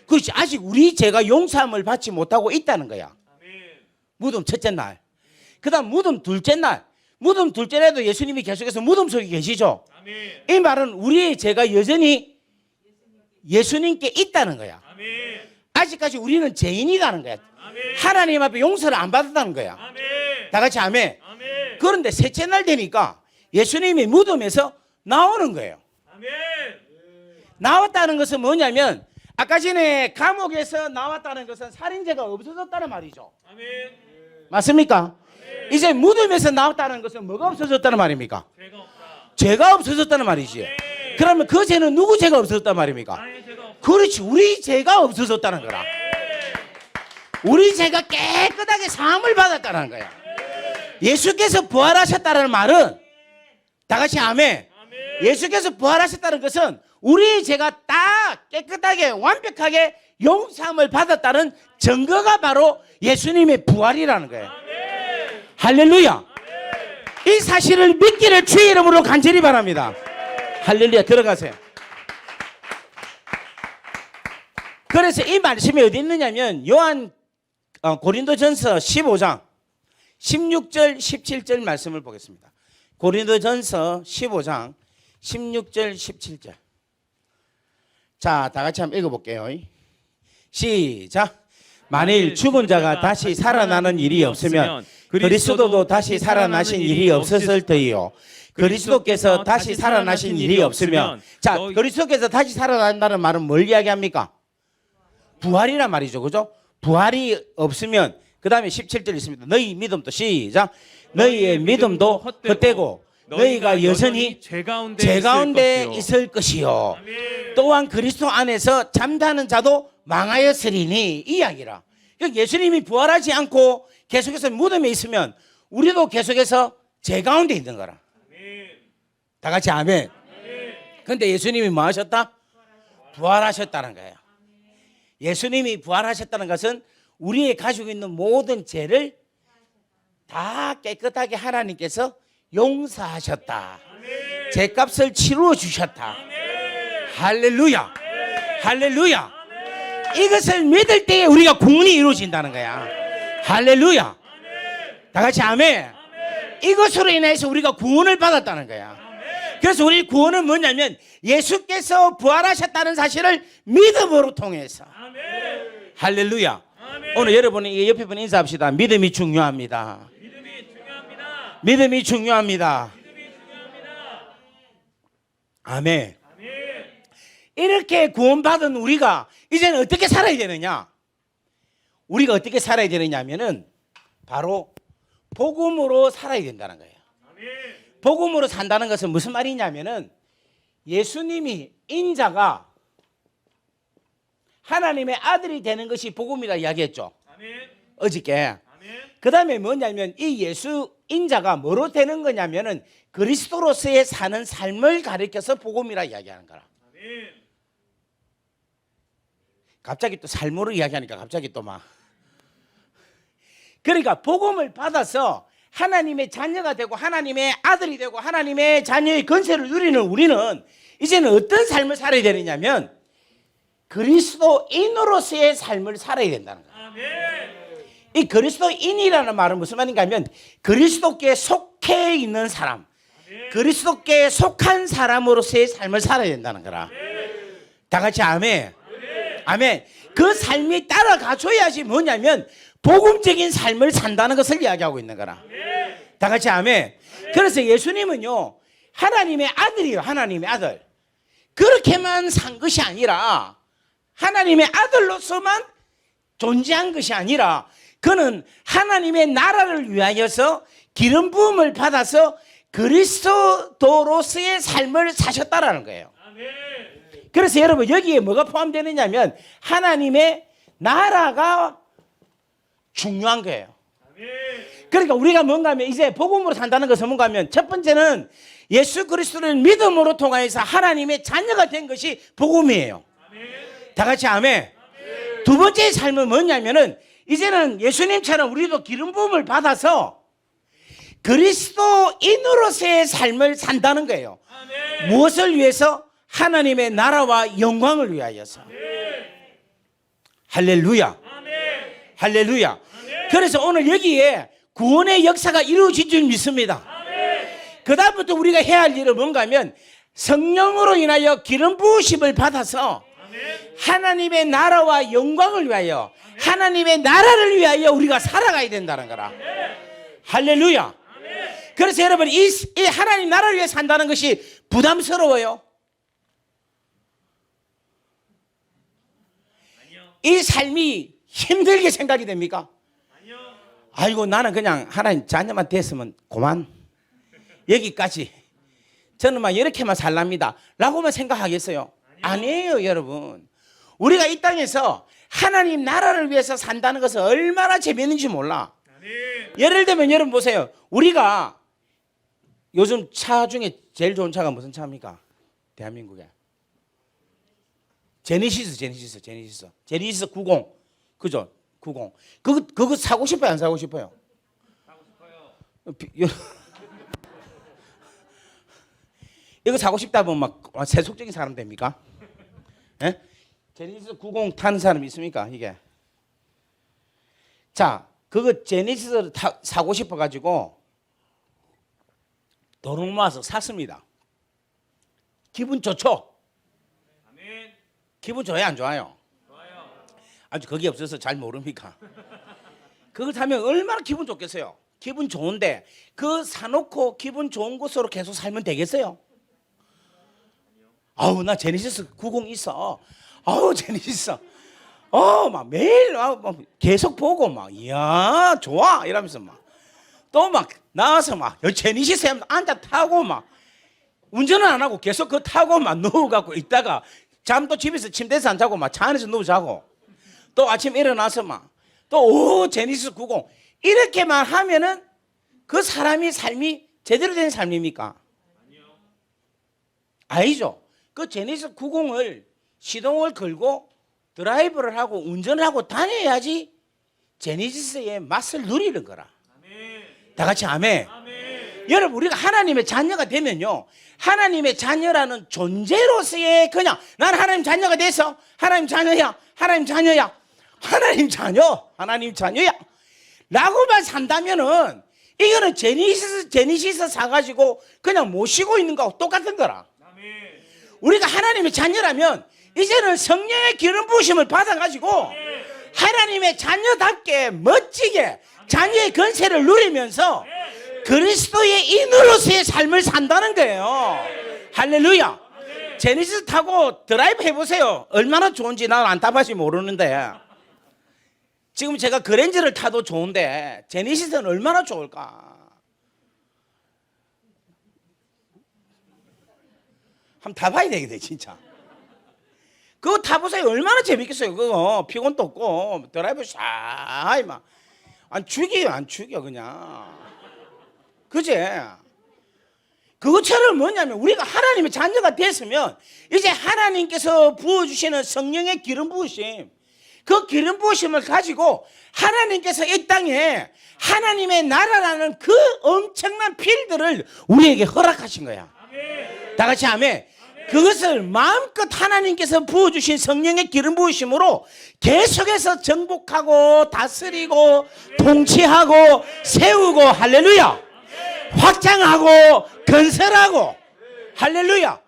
그렇지. 아직 우리 죄가 용서함을 받지 못하고 있다는 거야. 무덤 첫째 날. 그 다음 무덤 둘째 날. 무덤 둘째 날에도 예수님이 계속해서 무덤 속에 계시죠. 이 말은 우리의 죄가 여전히 예수님께 있다는 거야. 아직까지 우리는 죄인이라는 거야. 하나님 앞에 용서를 안 받았다는 거야. 다 같이 아멘. 그런데 셋째 날 되니까 예수님이 무덤에서 나오는 거예요. 나왔다는 것은 뭐냐면 아까 전에 감옥에서 나왔다는 것은 살인죄가 없어졌다는 말이죠. 맞습니까? 이제 무덤에서 나왔다는 것은 뭐가 없어졌다는 말입니까? 죄가 없어졌다는 말이지. 그러면 그 죄는 누구 죄가 없어졌단 말입니까? 그렇지, 우리 죄가 없어졌다는 거라. 우리 죄가 깨끗하게 사함을 받았다는 거야. 예수께서 부활하셨다는 말은 다 같이 아멘. 예수께서 부활하셨다는 것은 우리의 죄가 다 깨끗하게 완벽하게 용서함을 받았다는 증거가 바로 예수님의 부활이라는 거예요. 할렐루야. 이 사실을 믿기를 주의 이름으로 간절히 바랍니다. 할렐루야. 들어가세요. 그래서 이 말씀이 어디 있느냐면 요한 고린도전서 15장 16절 17절 말씀을 보겠습니다. 고린도전서 15장 16절 17절. 자, 다 같이 한번 읽어볼게요. 시작. 만일 죽은 자가 다시 살아나는 일이 없으면 그리스도도 다시 살아나신 일이 없었을 터이요. 그리스도께서 다시 살아나신 일이 없으면, 자, 그리스도께서 다시 살아난다는 말은 뭘 이야기합니까? 부활이란 말이죠. 그죠? 부활이 없으면, 그 다음에 17절 있습니다. 너희 믿음도 시작. 너희의 믿음도 헛되고 너희가 여전히 죄 가운데 있을 것이요. 또한 그리스도 안에서 잠자는 자도 망하였으리니, 이 이야기라. 그러니까 예수님이 부활하지 않고 계속해서 무덤에 있으면 우리도 계속해서 죄 가운데 있는 거라. 다 같이 아멘. 근데 예수님이 뭐 하셨다? 부활하셨다는 거예요. 예수님이 부활하셨다는 것은 우리의 가지고 있는 모든 죄를 다 깨끗하게 하나님께서 용서하셨다. 죄값을 치루어 주셨다. 할렐루야. 할렐루야. 이것을 믿을 때에 우리가 구원이 이루어진다는 거야. 할렐루야. 다 같이 아멘. 이것으로 인해서 우리가 구원을 받았다는 거야. 그래서 우리 구원은 뭐냐면 예수께서 부활하셨다는 사실을 믿음으로 통해서. 할렐루야. 오늘 여러분이 옆에 분 인사합시다. 믿음이 중요합니다. 믿음이 중요합니다. 아멘. 이렇게 구원받은 우리가 이제는 어떻게 살아야 되느냐? 우리가 어떻게 살아야 되느냐 하면은 바로 복음으로 살아야 된다는 거예요. 복음으로 산다는 것은 무슨 말이냐면은 예수님이 인자가 하나님의 아들이 되는 것이 복음이라 이야기했죠. 어저께. 그 다음에 뭐냐면 이 예수 인자가 뭐로 되는 거냐면은 그리스도로서의 사는 삶을 가리켜서 복음이라 이야기하는 거라. 갑자기 또 삶으로 이야기하니까 갑자기 또 막. 그러니까 복음을 받아서 하나님의 자녀가 되고 하나님의 아들이 되고 하나님의 자녀의 권세를 누리는 우리는 이제는 어떤 삶을 살아야 되느냐면 그리스도인으로서의 삶을 살아야 된다는 거예요. 이 그리스도인이라는 말은 무슨 말인가 하면 그리스도께 속해 있는 사람, 그리스도께 속한 사람으로서의 삶을 살아야 된다는 거라. 다 같이 아멘. 아멘. 그 삶이 따라가줘야지 뭐냐면 복음적인 삶을 산다는 것을 이야기하고 있는 거라. 다 같이 아멘. 그래서 예수님은요 하나님의 아들이에요. 하나님의 아들. 그렇게만 산 것이 아니라 하나님의 아들로서만 존재한 것이 아니라 그는 하나님의 나라를 위하여서 기름 부음을 받아서 그리스도로서의 삶을 사셨다라는 거예요. 그래서 여러분 여기에 뭐가 포함되느냐면 하나님의 나라가 중요한 거예요. 그러니까 우리가 뭔가 하면 이제 복음으로 산다는 것은 뭔가 하면 첫 번째는 예수 그리스도를 믿음으로 통하여서 하나님의 자녀가 된 것이 복음이에요. 다 같이 아멘. 두 번째 삶은 뭐냐면은 이제는 예수님처럼 우리도 기름 부음을 받아서 그리스도인으로서의 삶을 산다는 거예요. 무엇을 위해서? 하나님의 나라와 영광을 위하여서. 할렐루야. 할렐루야. 그래서 오늘 여기에 구원의 역사가 이루어진 줄 믿습니다. 그 다음부터 우리가 해야 할 일은 뭔가 하면 성령으로 인하여 기름 부으심을 받아서 하나님의 나라와 영광을 위하여 하나님의 나라를 위하여 우리가 살아가야 된다는 거라. 할렐루야. 그래서 여러분 이 하나님 나라를 위해 산다는 것이 부담스러워요? 이 삶이 힘들게 생각이 됩니까? 아이고 나는 그냥 하나님 자녀만 됐으면 그만 여기까지 저는 막 이렇게만 살랍니다 라고만 생각하겠어요? 아니에요. 여러분 우리가 이 땅에서 하나님 나라를 위해서 산다는 것은 얼마나 재미있는지 몰라. 예를 들면 여러분 보세요. 우리가 요즘 차 중에 제일 좋은 차가 무슨 차입니까? 대한민국에 제네시스 90 그죠? 90 그거 사고 싶어요? 안 사고 싶어요? 사고 싶어요. 이거 사고 싶다 보면 막 세속적인 사람 됩니까? 예? 제네시스 90 타는 사람 있습니까? 이게 자, 그거 제니시스를 사고 싶어가지고 돈을 모아서 샀습니다. 기분 좋죠? 기분 좋아요, 안 좋아요? 아주 거기 없어서 잘 모릅니까? 그걸 사면 얼마나 기분 좋겠어요? 기분 좋은데 그 사놓고 기분 좋은 곳으로 계속 살면 되겠어요? 아우, 나 제네시스 90 있어. 아우, 제네시스. 막 매일 막 계속 보고 막 이야 좋아 이러면서 막 또 막 나와서 막 제네시스에 앉아 타고 막 운전은 안 하고 계속 그 타고 막 누워갖고 있다가 잠도 집에서 침대에서 안 자고 막 차 안에서 누워 자고 또 아침 일어나서 막 또 오 제네시스 90 이렇게만 하면은 그 사람이 삶이 제대로 된 삶입니까? 아니죠. 그 제네시스 90을 시동을 걸고 드라이브를 하고 운전을 하고 다녀야지 제네시스의 맛을 누리는 거라. 다 같이 아멘. 여러분, 우리가 하나님의 자녀가 되면요, 하나님의 자녀라는 존재로서의 그냥 난 하나님 자녀가 돼서 하나님 자녀야, 하나님 자녀야, 하나님 자녀, 하나님 자녀야 라고만 산다면은 이거는 제네시스 사가지고 그냥 모시고 있는 거하고 똑같은 거라. 우리가 하나님의 자녀라면 이제는 성령의 기름 부으심을 받아가지고 하나님의 자녀답게 멋지게 자녀의 권세를 누리면서 그리스도의 인으로서의 삶을 산다는 거예요. 할렐루야. 제네시스 타고 드라이브 해보세요. 얼마나 좋은지 난 안 타봐서 모르는데 지금 제가 그랜저를 타도 좋은데 제네시스는 얼마나 좋을까. 한번 타봐야 되겠네 진짜. 그거 타보세요. 얼마나 재밌겠어요. 그거 피곤도 없고 드라이브 샤이 막 안 죽여 그냥. 그제? 그것처럼 뭐냐면 우리가 하나님의 자녀가 됐으면 이제 하나님께서 부어주시는 성령의 기름 부으심, 그 기름 부으심을 가지고 하나님께서 이 땅에 하나님의 나라라는 그 엄청난 필드를 우리에게 허락하신 거야. 다 같이 아멘. 그것을 마음껏 하나님께서 부어주신 성령의 기름 부으심으로 계속해서 정복하고 다스리고 통치하고 세우고 할렐루야 확장하고 건설하고 할렐루야.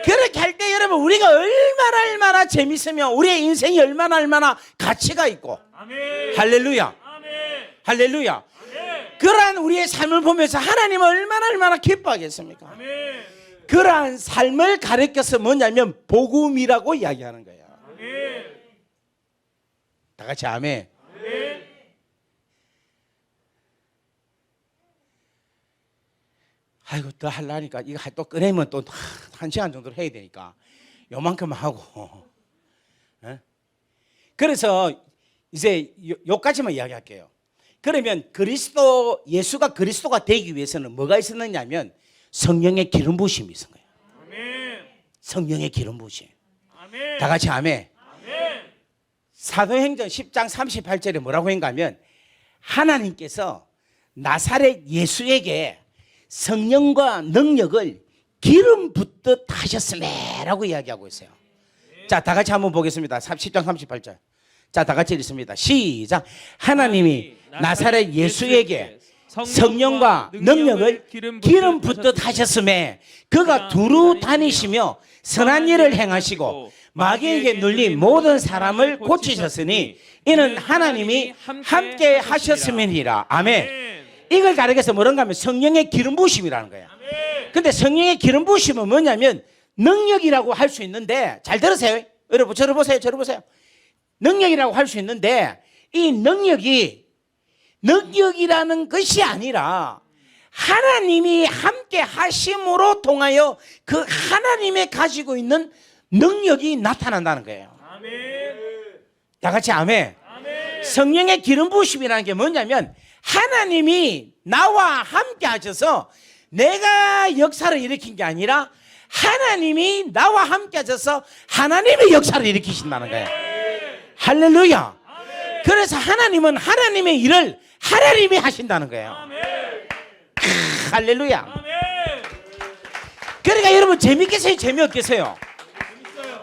그렇게 할 때 여러분 우리가 얼마나 재밌으며 우리의 인생이 얼마나 가치가 있고 할렐루야 할렐루야. 그러한 우리의 삶을 보면서 하나님은 얼마나 기뻐하겠습니까? 그러한 삶을 가르쳐서 뭐냐면 복음이라고 이야기하는 거예요. 다 같이 아멘. 아이고 더 하려니까 이거 또 꺼내면 또 1시간 정도 해야 되니까 요만큼 하고 그래서 이제 요까지만 이야기할게요. 그러면 예수가 그리스도가 되기 위해서는 뭐가 있었느냐면 성령의 기름 부으심이 있은 거예요. 성령의 기름 부으심. 다 같이 아멘. 사도행전 10장 38절에 뭐라고 했냐면 하나님께서 나사렛 예수에게 성령과 능력을 기름 붓듯 하셨음에라고 이야기하고 있어요. 자, 다 같이 한번 보겠습니다. 10장 38절. 자, 다 같이 읽습니다. 시작. 하나님이 나사렛 예수에게 성령과 능력을 기름 붓듯 하셨음에 그가 두루 다니시며 선한 일을 행하시고 마귀에게 눌린 모든 사람을 고치셨으니 이는 하나님이 함께 하셨음이니라. 아멘. 이걸 가르쳐서 뭐런가 하면 성령의 기름 부으심이라는 거야. 근데 성령의 기름 부으심은 뭐냐면 능력이라고 할 수 있는데 잘 들으세요. 여러분 저를 보세요. 능력이라고 할 수 있는데 이 능력이라는 것이 아니라 하나님이 함께 하심으로 통하여 그 하나님의 가지고 있는 능력이 나타난다는 거예요. 다 같이 아멘. 성령의 기름 부으심이라는 게 뭐냐면 하나님이 나와 함께 하셔서 내가 역사를 일으킨 게 아니라 하나님이 나와 함께 하셔서 하나님의 역사를 일으키신다는 거예요. 할렐루야. 그래서 하나님은 하나님의 일을 하나님이 하신다는 거예요. 할렐루야. 그러니까 여러분 재밌겠어요? 재미없겠어요?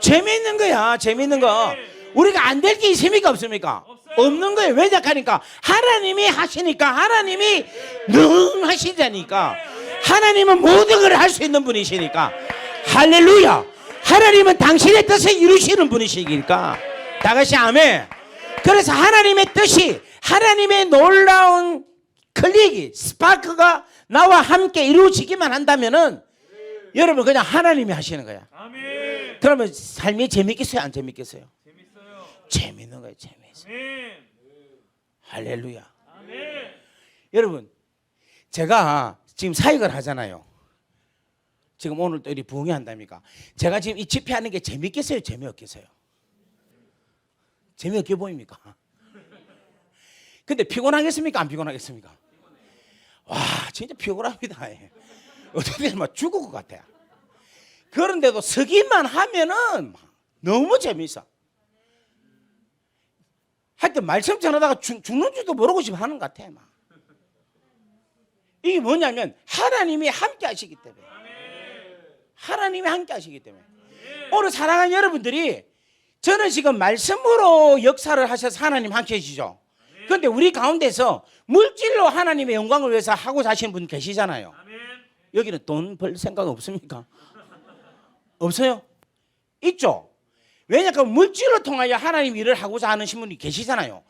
재미있는 거야. 재미있는 거. 우리가 안 될 게 있습니까? 없습니까? 없어요. 없는 거예요. 왜 작가니까 하나님이 하시니까 하나님이 능하시다니까. 하나님은 모든 걸 할 수 있는 분이시니까. 할렐루야. 하나님은 당신의 뜻을 이루시는 분이시니까. 다 같이 아멘. 그래서 하나님의 뜻이, 하나님의 놀라운 클릭이, 스파크가 나와 함께 이루어지기만 한다면은 여러분 그냥 하나님이 하시는 거야. 아멘. 그러면 삶이 재밌겠어요? 안 재밌겠어요? 재밌어요. 재밌는 거예요. 재밌어요. 아멘. 할렐루야. 아멘. 여러분, 제가 지금 사역을 하잖아요. 지금 오늘 또 이리 부흥회 한답니까? 제가 지금 이 집회하는 게 재밌겠어요? 재미없겠어요? 재미없게 보입니까? 근데 피곤하겠습니까? 안 피곤하겠습니까? 와, 진짜 피곤합니다. 어떻게 막 죽을 것 같아. 그런데도 서기만 하면은 너무 재밌어. 하여튼 말씀 전하다가 죽는 줄도 모르고 싶어 하는 것 같아. 막. 이게 뭐냐면 하나님이 함께 하시기 때문에. 하나님이 함께 하시기 때문에. 오늘 사랑하는 여러분들이, 저는 지금 말씀으로 역사를 하셔서 하나님 함께 해주시죠. 그런데 우리 가운데서 물질로 하나님의 영광을 위해서 하고 사시는 분 계시잖아요. 여기는 돈 벌 생각 없습니까? 없어요? 있죠? 왜냐하면 물질로 통하여 하나님 일을 하고자 하는 분이 계시잖아요.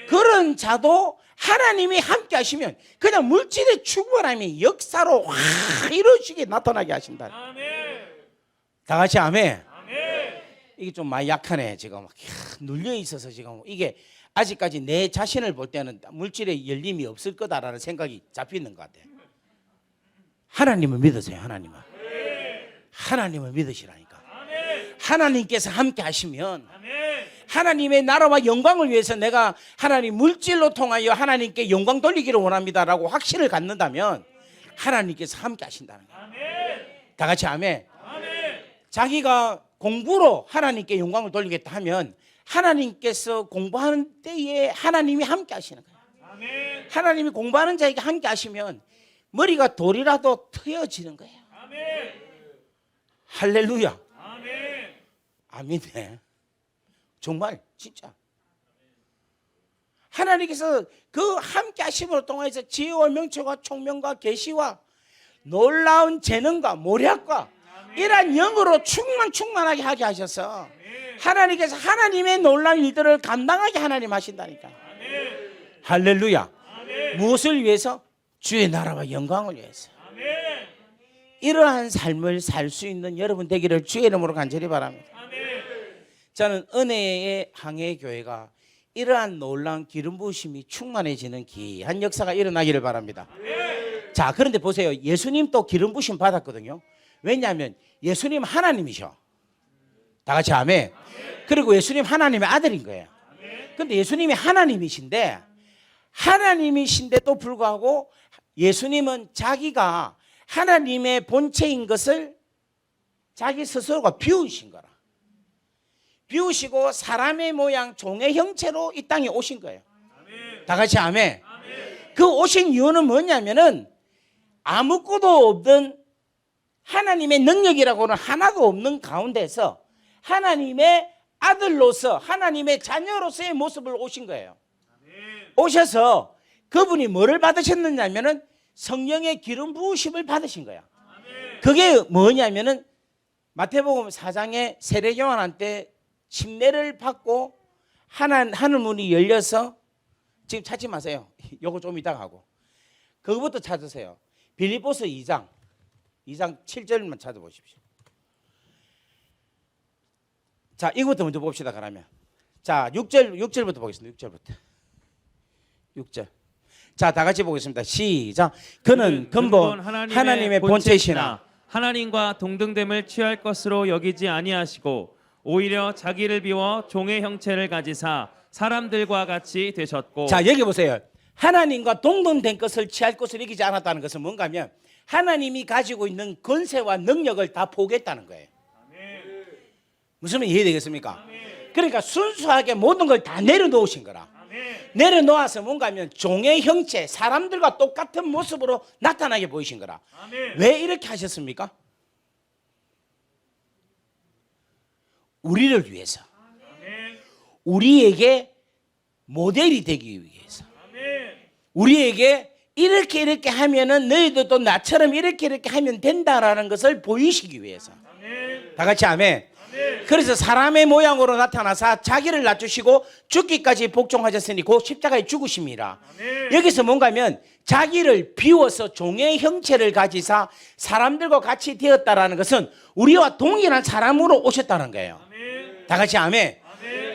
그런 자도 하나님이 함께 하시면 그냥 물질의 충분함이 역사로 확 이루어지게 나타나게 하신다. 다 같이 아멘. 이게 좀 많이 약하네. 지금 눌려 있어서 지금 이게 아직까지 내 자신을 볼 때는 물질의 열림이 없을 거다라는 생각이 잡히는 것 같아요. 하나님을 믿으세요. 하나님을 믿으시라니까. 하나님께서 함께 하시면 하나님의 나라와 영광을 위해서 내가 하나님 물질로 통하여 하나님께 영광 돌리기를 원합니다라고 확신을 갖는다면 하나님께서 함께 하신다는 거예요. 다 같이 아멘. 자기가 공부로 하나님께 영광을 돌리겠다 하면 하나님께서 공부하는 때에 하나님이 함께 하시는 거예요. 하나님이 공부하는 자에게 함께 하시면 머리가 돌이라도 트여지는 거예요. 할렐루야. 아멘네. 정말 진짜 하나님께서 그 함께 하심으로 통해서 지혜와 명철과 총명과 계시와 놀라운 재능과 모략과 이러한 영으로 충만하게 하게 하셔서 하나님께서 하나님의 놀라운 일들을 감당하게 하나님 하신다니까. 할렐루야. 무엇을 위해서? 주의 나라와 영광을 위해서. 이러한 삶을 살 수 있는 여러분 되기를 주의 이름으로 간절히 바랍니다. 저는 은혜의 항해교회가 이러한 놀라운 기름 부으심이 충만해지는 귀한 역사가 일어나기를 바랍니다. 자, 그런데 보세요. 예수님 또 기름 부으심 받았거든요. 왜냐하면 예수님 하나님이셔. 다 같이 아멘. 그리고 예수님 하나님의 아들인 거예요. 그런데 예수님이 하나님이신데도 불구하고 예수님은 자기가 하나님의 본체인 것을 자기 스스로가 비우신 거라. 비우시고 사람의 모양 종의 형체로 이 땅에 오신 거예요. 다 같이 아멘. 그 오신 이유는 뭐냐면은 아무것도 없던 하나님의 능력이라고는 하나도 없는 가운데서 하나님의 아들로서 하나님의 자녀로서의 모습을 오신 거예요. 오셔서 그분이 뭐를 받으셨느냐면은 성령의 기름 부으심을 받으신 거야. 그게 뭐냐면은 마태복음 4장에 세례 요한한테 침례를 받고 하늘 문이 열려서, 지금 찾지 마세요. 요거 좀 이따가 하고 그거부터 찾으세요. 빌립보서 2장 7절만 찾아보십시오. 자, 이것부터 먼저 봅시다. 그러면 자 6절부터 보겠습니다. 6절. 자, 다 같이 보겠습니다. 시작. 그는 근본 하나님의 본체시나 하나님과 동등됨을 취할 것으로 여기지 아니하시고 오히려 자기를 비워 종의 형체를 가지사 사람들과 같이 되셨고. 자, 여기 보세요. 하나님과 동등된 것을 취할 것을 여기지 않았다는 것은 뭔가 하면 하나님이 가지고 있는 권세와 능력을 다 포기했다는 거예요. 무슨 말 이해되겠습니까? 그러니까 순수하게 모든 걸 다 내려놓으신 거라. 내려놓아서 뭔가 하면 종의 형체, 사람들과 똑같은 모습으로 나타나게 보이신 거라. 왜 이렇게 하셨습니까? 우리를 위해서. 우리에게 모델이 되기 위해서. 우리에게 이렇게 하면은 너희들도 나처럼 이렇게 하면 된다라는 것을 보이시기 위해서. 다 같이 아멘. 그래서 사람의 모양으로 나타나사 자기를 낮추시고 죽기까지 복종하셨으니 곧 십자가에 죽으심이라. 여기서 뭔가 하면 자기를 비워서 종의 형체를 가지사 사람들과 같이 되었다라는 것은 우리와 동일한 사람으로 오셨다는 거예요. 다 같이 아멘.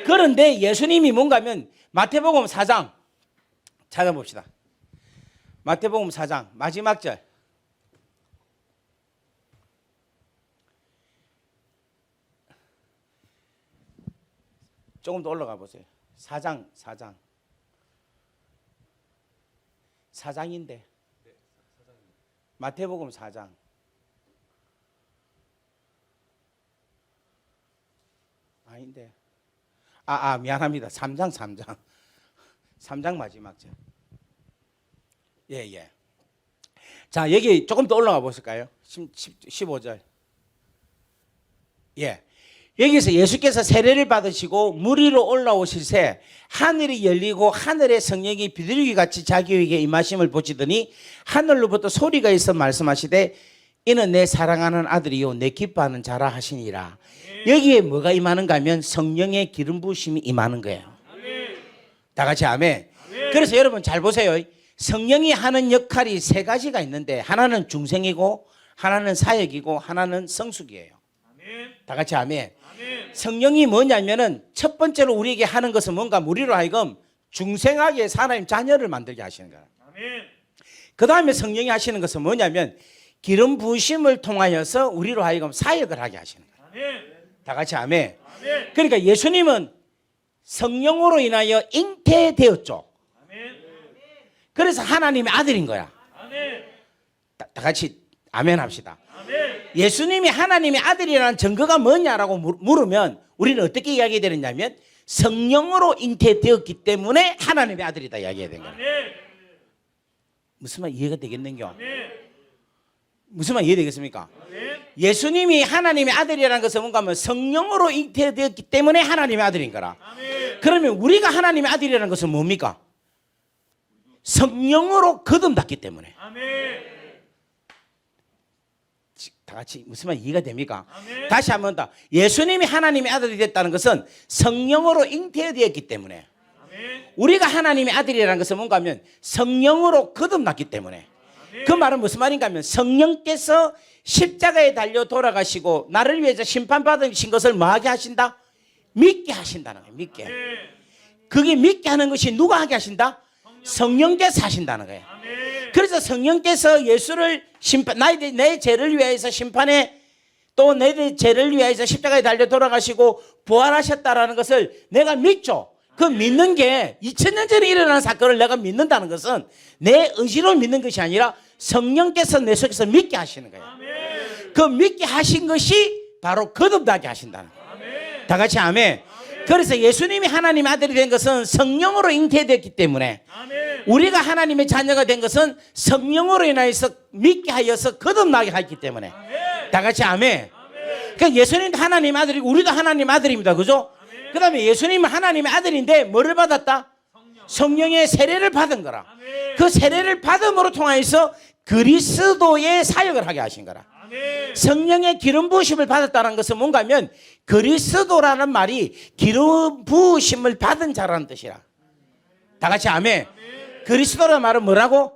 그런데 예수님이 뭔가 하면 마태복음 4장 찾아봅시다. 마태복음 4장 마지막 절. 조금 더 올라가 보세요. 4장인데 마태복음 4장. 아닌데. 미안합니다. 3장 마지막 절. 예. 자, 여기 조금 더 올라가 보실까요? 15절. 예. 여기서 예수께서 세례를 받으시고 물 위로 올라오실새 하늘이 열리고 하늘의 성령이 비둘기 같이 자기에게 임하심을 보시더니 하늘로부터 소리가 있어 말씀하시되 이는 내 사랑하는 아들이요 내 기뻐하는 자라 하시니라. 여기에 뭐가 임하는가 하면 성령의 기름 부으심이 임하는 거예요. 다 같이 아멘. 그래서 여러분 잘 보세요. 성령이 하는 역할이 세 가지가 있는데 하나는 중생이고 하나는 사역이고 하나는 성숙이에요. 다 같이 아멘. 성령이 뭐냐면은 첫 번째로 우리에게 하는 것은 뭔가 우리로 하여금 중생하게 하나님 자녀를 만들게 하시는 거예요. 그 다음에 성령이 하시는 것은 뭐냐면 기름 부으심을 통하여서 우리로 하여금 사역을 하게 하시는 거예요. 다 같이 아멘. 그러니까 예수님은 성령으로 인하여 잉태되었죠. 그래서 하나님의 아들인 거야. 다 같이 아멘 합시다. 예수님이 하나님의 아들이라는 증거가 뭐냐라고 물으면 우리는 어떻게 이야기해야 되느냐면 성령으로 잉태되었기 때문에 하나님의 아들이다 이야기해야 되는 거예요. 무슨 말 이해가 되겠는겨? 무슨 말 이해되겠습니까? 예수님이 하나님의 아들이라는 것은 뭔가 하면 성령으로 잉태되었기 때문에 하나님의 아들인 거라. 그러면 우리가 하나님의 아들이라는 것은 뭡니까? 성령으로 거듭났기 때문에. 다 같이 무슨 말 이해가 됩니까? 다시 한번 더. 예수님이 하나님의 아들이 됐다는 것은 성령으로 잉태되었기 때문에. 우리가 하나님의 아들이라는 것은 뭔가 하면 성령으로 거듭났기 때문에. 그 말은 무슨 말인가 하면 성령께서 십자가에 달려 돌아가시고 나를 위해서 심판받으신 것을 뭐하게 하신다? 믿게 하신다는 거예요. 믿게. 그게 믿게 하는 것이 누가 하게 하신다? 성령께서 하신다는 거예요. 그래서 성령께서 예수를 내 죄를 위해서 심판에 또 내 죄를 위해서 십자가에 달려 돌아가시고 부활하셨다라는 것을 내가 믿죠. 그 믿는 게 2000년 전에 일어난 사건을 내가 믿는다는 것은 내 의지로 믿는 것이 아니라 성령께서 내 속에서 믿게 하시는 거예요. 그 믿게 하신 것이 바로 거듭나게 하신다는 거예요. 다 같이 아멘. 그래서 예수님이 하나님의 아들이 된 것은 성령으로 잉태되었기 때문에 우리가 하나님의 자녀가 된 것은 성령으로 인하여서 믿게 하여서 거듭나게 했기 때문에. 다 같이 아멘. 그러니까 예수님도 하나님의 아들이고 우리도 하나님의 아들입니다. 그죠? 그 다음에 예수님은 하나님의 아들인데 뭐를 받았다? 성령의 세례를 받은 거라. 그 세례를 받음으로 통하여서 그리스도의 사역을 하게 하신 거라. 성령의 기름 부으심을 받았다는 것은 뭔가 하면 그리스도라는 말이 기름 부으심을 받은 자라는 뜻이라. 다 같이 아멘. 그리스도라는 말은 뭐라고?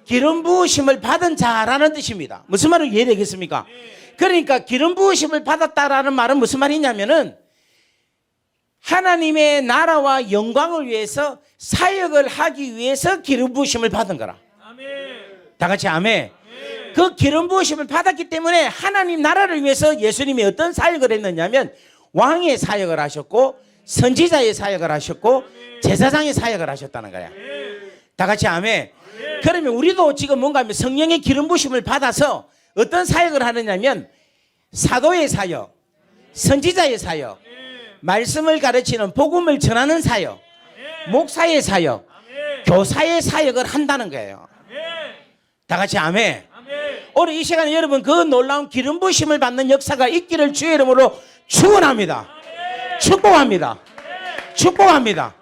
기름 부으심을 받은 자라는 뜻입니다. 무슨 말을 이해되겠습니까? 그러니까 기름 부으심을 받았다라는 말은 무슨 말이냐면은 하나님의 나라와 영광을 위해서 사역을 하기 위해서 기름 부으심을 받은 거라. 다 같이 아멘. 그 기름 부으심을 받았기 때문에 하나님 나라를 위해서 예수님이 어떤 사역을 했느냐면 왕의 사역을 하셨고 선지자의 사역을 하셨고 제사장의 사역을 하셨다는 거야. 다 같이 아멘. 그러면 우리도 지금 뭔가 하면 성령의 기름 부으심을 받아서 어떤 사역을 하느냐면 사도의 사역, 선지자의 사역, 말씀을 가르치는 복음을 전하는 사역, 목사의 사역, 교사의 사역을 한다는 거예요. 다 같이 아멘. 오늘 이 시간에 여러분 그 놀라운 기름 부으심을 받는 역사가 있기를 주의 이름으로 축원합니다. 축복합니다. 축복합니다.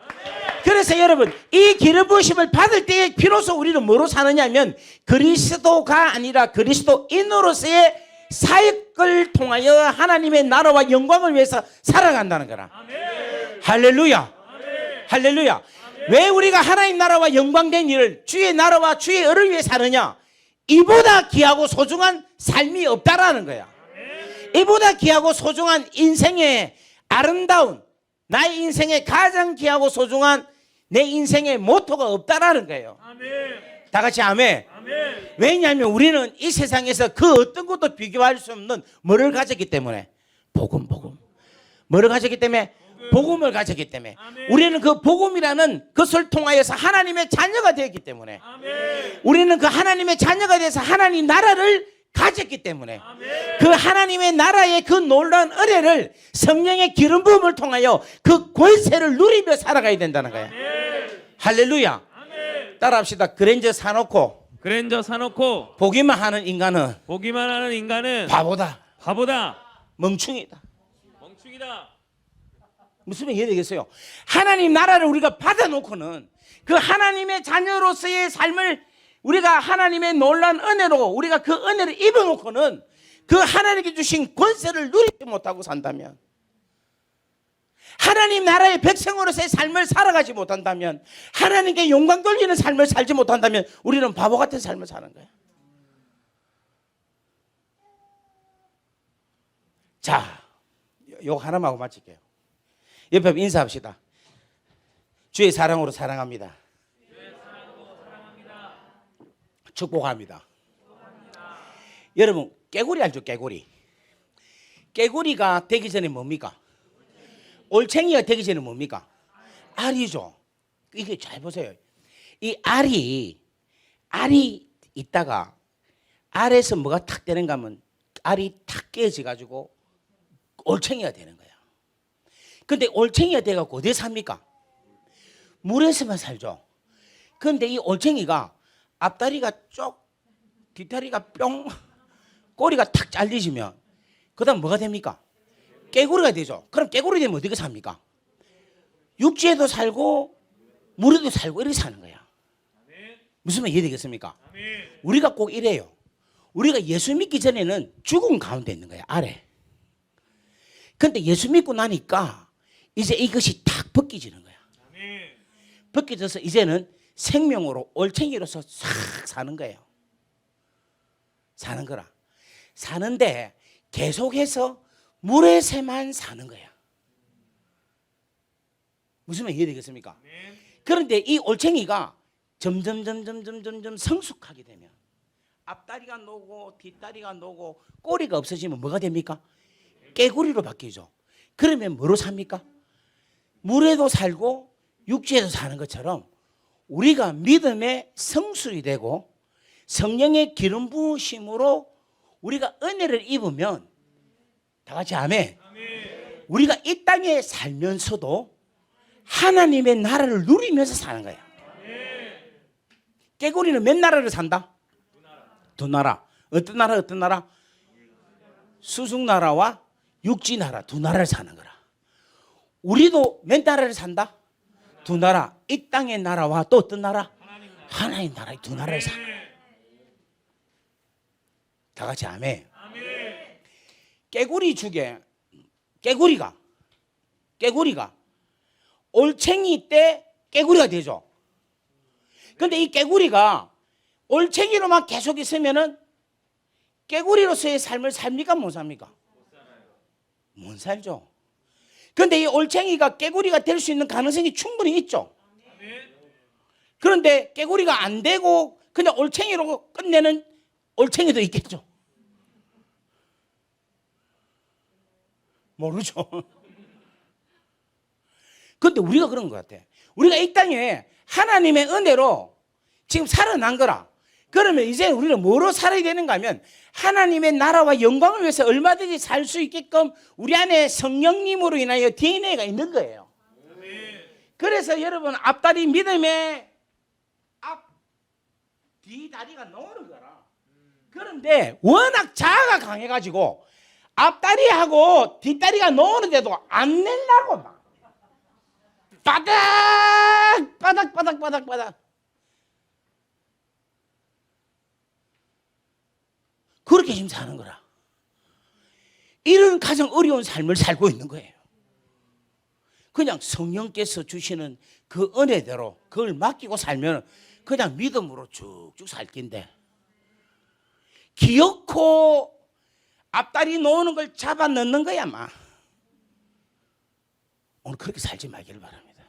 그래서 여러분 이 기름 부으심을 받을 때에 비로소 우리는 뭐로 사느냐면 그리스도가 아니라 그리스도인으로서의 사역을 통하여 하나님의 나라와 영광을 위해서 살아간다는 거라. 할렐루야. 할렐루야. 왜 우리가 하나님 나라와 영광된 일을 주의 나라와 주의 의를 위해 사느냐? 이보다 귀하고 소중한 삶이 없다라는 거야. 이보다 귀하고 소중한 인생의 아름다운 나의 인생의 가장 귀하고 소중한 내 인생의 모토가 없다라는 거예요. 다 같이 아멘. 왜냐하면 우리는 이 세상에서 그 어떤 것도 비교할 수 없는 뭐를 가졌기 때문에 복음. 뭐를 가졌기 때문에 복음을 가졌기 때문에 우리는 그 복음이라는 것을 통하여서 하나님의 자녀가 되었기 때문에 우리는 그 하나님의 자녀가 돼서 하나님 나라를 가졌기 때문에 그 하나님의 나라의 그 놀라운 은혜를 성령의 기름 부음을 통하여 그 권세를 누리며 살아가야 된다는 거야. 할렐루야. 따라합시다. 그랜저 사놓고 보기만 하는 인간은 바보다. 멍충이다. 무슨 말이 이해되겠어요? 하나님 나라를 우리가 받아놓고는 그 하나님의 자녀로서의 삶을 우리가 하나님의 놀라운 은혜로 우리가 그 은혜를 입어놓고는 그 하나님께 주신 권세를 누리지 못하고 산다면 하나님 나라의 백성으로서의 삶을 살아가지 못한다면 하나님께 영광 돌리는 삶을 살지 못한다면 우리는 바보 같은 삶을 사는 거예요. 자, 요거 하나만 하고 마칠게요. 옆에 인사합시다. 주의 사랑으로 사랑합니다. 축복합니다. 여러분 깨구리 알죠? 깨구리가 되기 전에 뭡니까? 올챙이가 되기 전에 뭡니까? 알이죠. 이게 잘 보세요. 이 알이 있다가 알에서 뭐가 탁 되는가 하면 알이 탁 깨져 가지고 올챙이가 되는 거야. 근데 올챙이가 돼갖고 어디에 삽니까? 물에서만 살죠. 근데 이 올챙이가 앞다리가 쪽, 뒷다리가 뿅, 꼬리가 탁 잘리시면 그 다음 뭐가 됩니까? 깨구리가 되죠. 그럼 깨구리 되면 어디가 삽니까? 육지에도 살고 물에도 살고 이렇게 사는 거야. 무슨 말 이해되겠습니까? 우리가 꼭 이래요. 우리가 예수 믿기 전에는 죽음 가운데 있는 거야. 아래. 근데 예수 믿고 나니까 이제 이것이 탁 벗겨지는 거야. 벗겨져서 이제는 생명으로 올챙이로서 싹 사는 거예요. 사는 거라. 사는데 계속해서 물에서만 사는 거야. 무슨 말 이해되겠습니까? 그런데 이 올챙이가 점점 성숙하게 되면 앞다리가 노고 뒷다리가 노고 꼬리가 없어지면 뭐가 됩니까? 깨구리로 바뀌죠. 그러면 뭐로 삽니까? 물에도 살고 육지에도 사는 것처럼 우리가 믿음의 성숙이 되고 성령의 기름 부으심으로 우리가 은혜를 입으면 다 같이 아멘. 우리가 이 땅에 살면서도 하나님의 나라를 누리면서 사는 거야. 깨구리는 몇 나라를 산다? 두 나라. 어떤 나라? 수중나라와 육지나라 두 나라를 사는 거라. 우리도 몇 나라를 산다? 두 나라. 이 땅의 나라와 또 어떤 나라? 하나님 나라의 두 나라를 사는 거야. 다 같이 아멘. 깨구리 중에 깨구리가 올챙이 때 깨구리가 되죠. 근데 이 깨구리가 올챙이로만 계속 있으면은 깨구리로서의 삶을 삽니까? 못 삽니까? 못 살죠. 근데 이 올챙이가 깨구리가 될 수 있는 가능성이 충분히 있죠. 그런데 깨구리가 안 되고 그냥 올챙이로 끝내는 올챙이도 있겠죠. 모르죠. 근데 우리가 그런 것 같아. 우리가 이 땅에 하나님의 은혜로 지금 살아난 거라. 그러면 이제 우리는 뭐로 살아야 되는가 하면 하나님의 나라와 영광을 위해서 얼마든지 살 수 있게끔 우리 안에 성령님으로 인하여 DNA가 있는 거예요. 그래서 여러분 앞다리 믿음에 뒤다리가 노는 거라. 그런데 워낙 자아가 강해가지고 앞다리하고 뒷다리가 노는데도 안 내려고 막. 바닥 그렇게 지금 사는 거라. 이런 가장 어려운 삶을 살고 있는 거예요. 그냥 성령께서 주시는 그 은혜대로 그걸 맡기고 살면 그냥 믿음으로 쭉쭉 살 긴데, 기어코 앞다리 놓는 걸 잡아 넣는 거야 막. 오늘 그렇게 살지 말기를 바랍니다.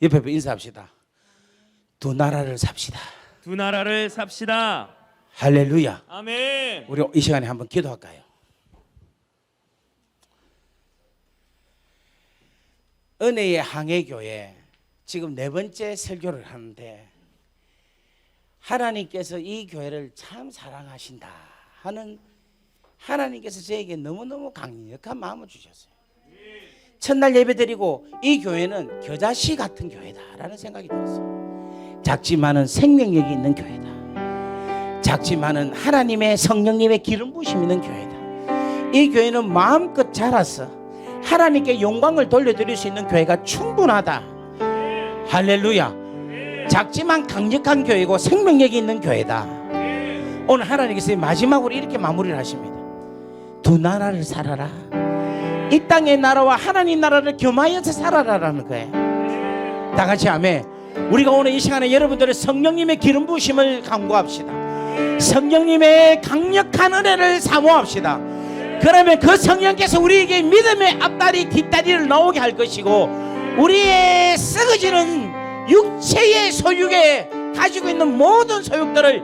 옆에 분 인사합시다. 두 나라를 삽시다. 두 나라를 삽시다. 할렐루야. 아멘. 우리 이 시간에 한번 기도할까요? 은혜의 항해교회 지금 4번째 설교를 하는데, 하나님께서 이 교회를 참 사랑하신다 하는, 하나님께서 저에게 너무너무 강력한 마음을 주셨어요. 첫날 예배드리고 이 교회는 겨자씨 같은 교회다라는 생각이 들었어요. 작지만은 생명력이 있는 교회다. 작지만은 하나님의 성령님의 기름 부으심 있는 교회다. 이 교회는 마음껏 자라서 하나님께 영광을 돌려드릴 수 있는 교회가 충분하다. 할렐루야. 작지만 강력한 교회고 생명력이 있는 교회다. 오늘 하나님께서 마지막으로 이렇게 마무리를 하십니다. 두 나라를 살아라. 이 땅의 나라와 하나님 나라를 겸하여서 살아라라는 거예요. 다 같이 아멘. 우리가 오늘 이 시간에 여러분들의 성령님의 기름 부으심을 간구합시다. 성령님의 강력한 은혜를 사모합시다. 그러면 그 성령께서 우리에게 믿음의 앞다리 뒷다리를 나오게 할 것이고, 우리의 썩어지는 육체의 소욕에 가지고 있는 모든 소욕들을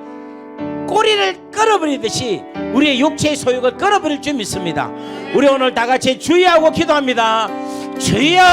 꼬리를 끌어버리듯이 우리의 육체의 소욕을 끌어버릴 줄 믿습니다. 우리 오늘 다 같이 주의하고 기도합니다. 주여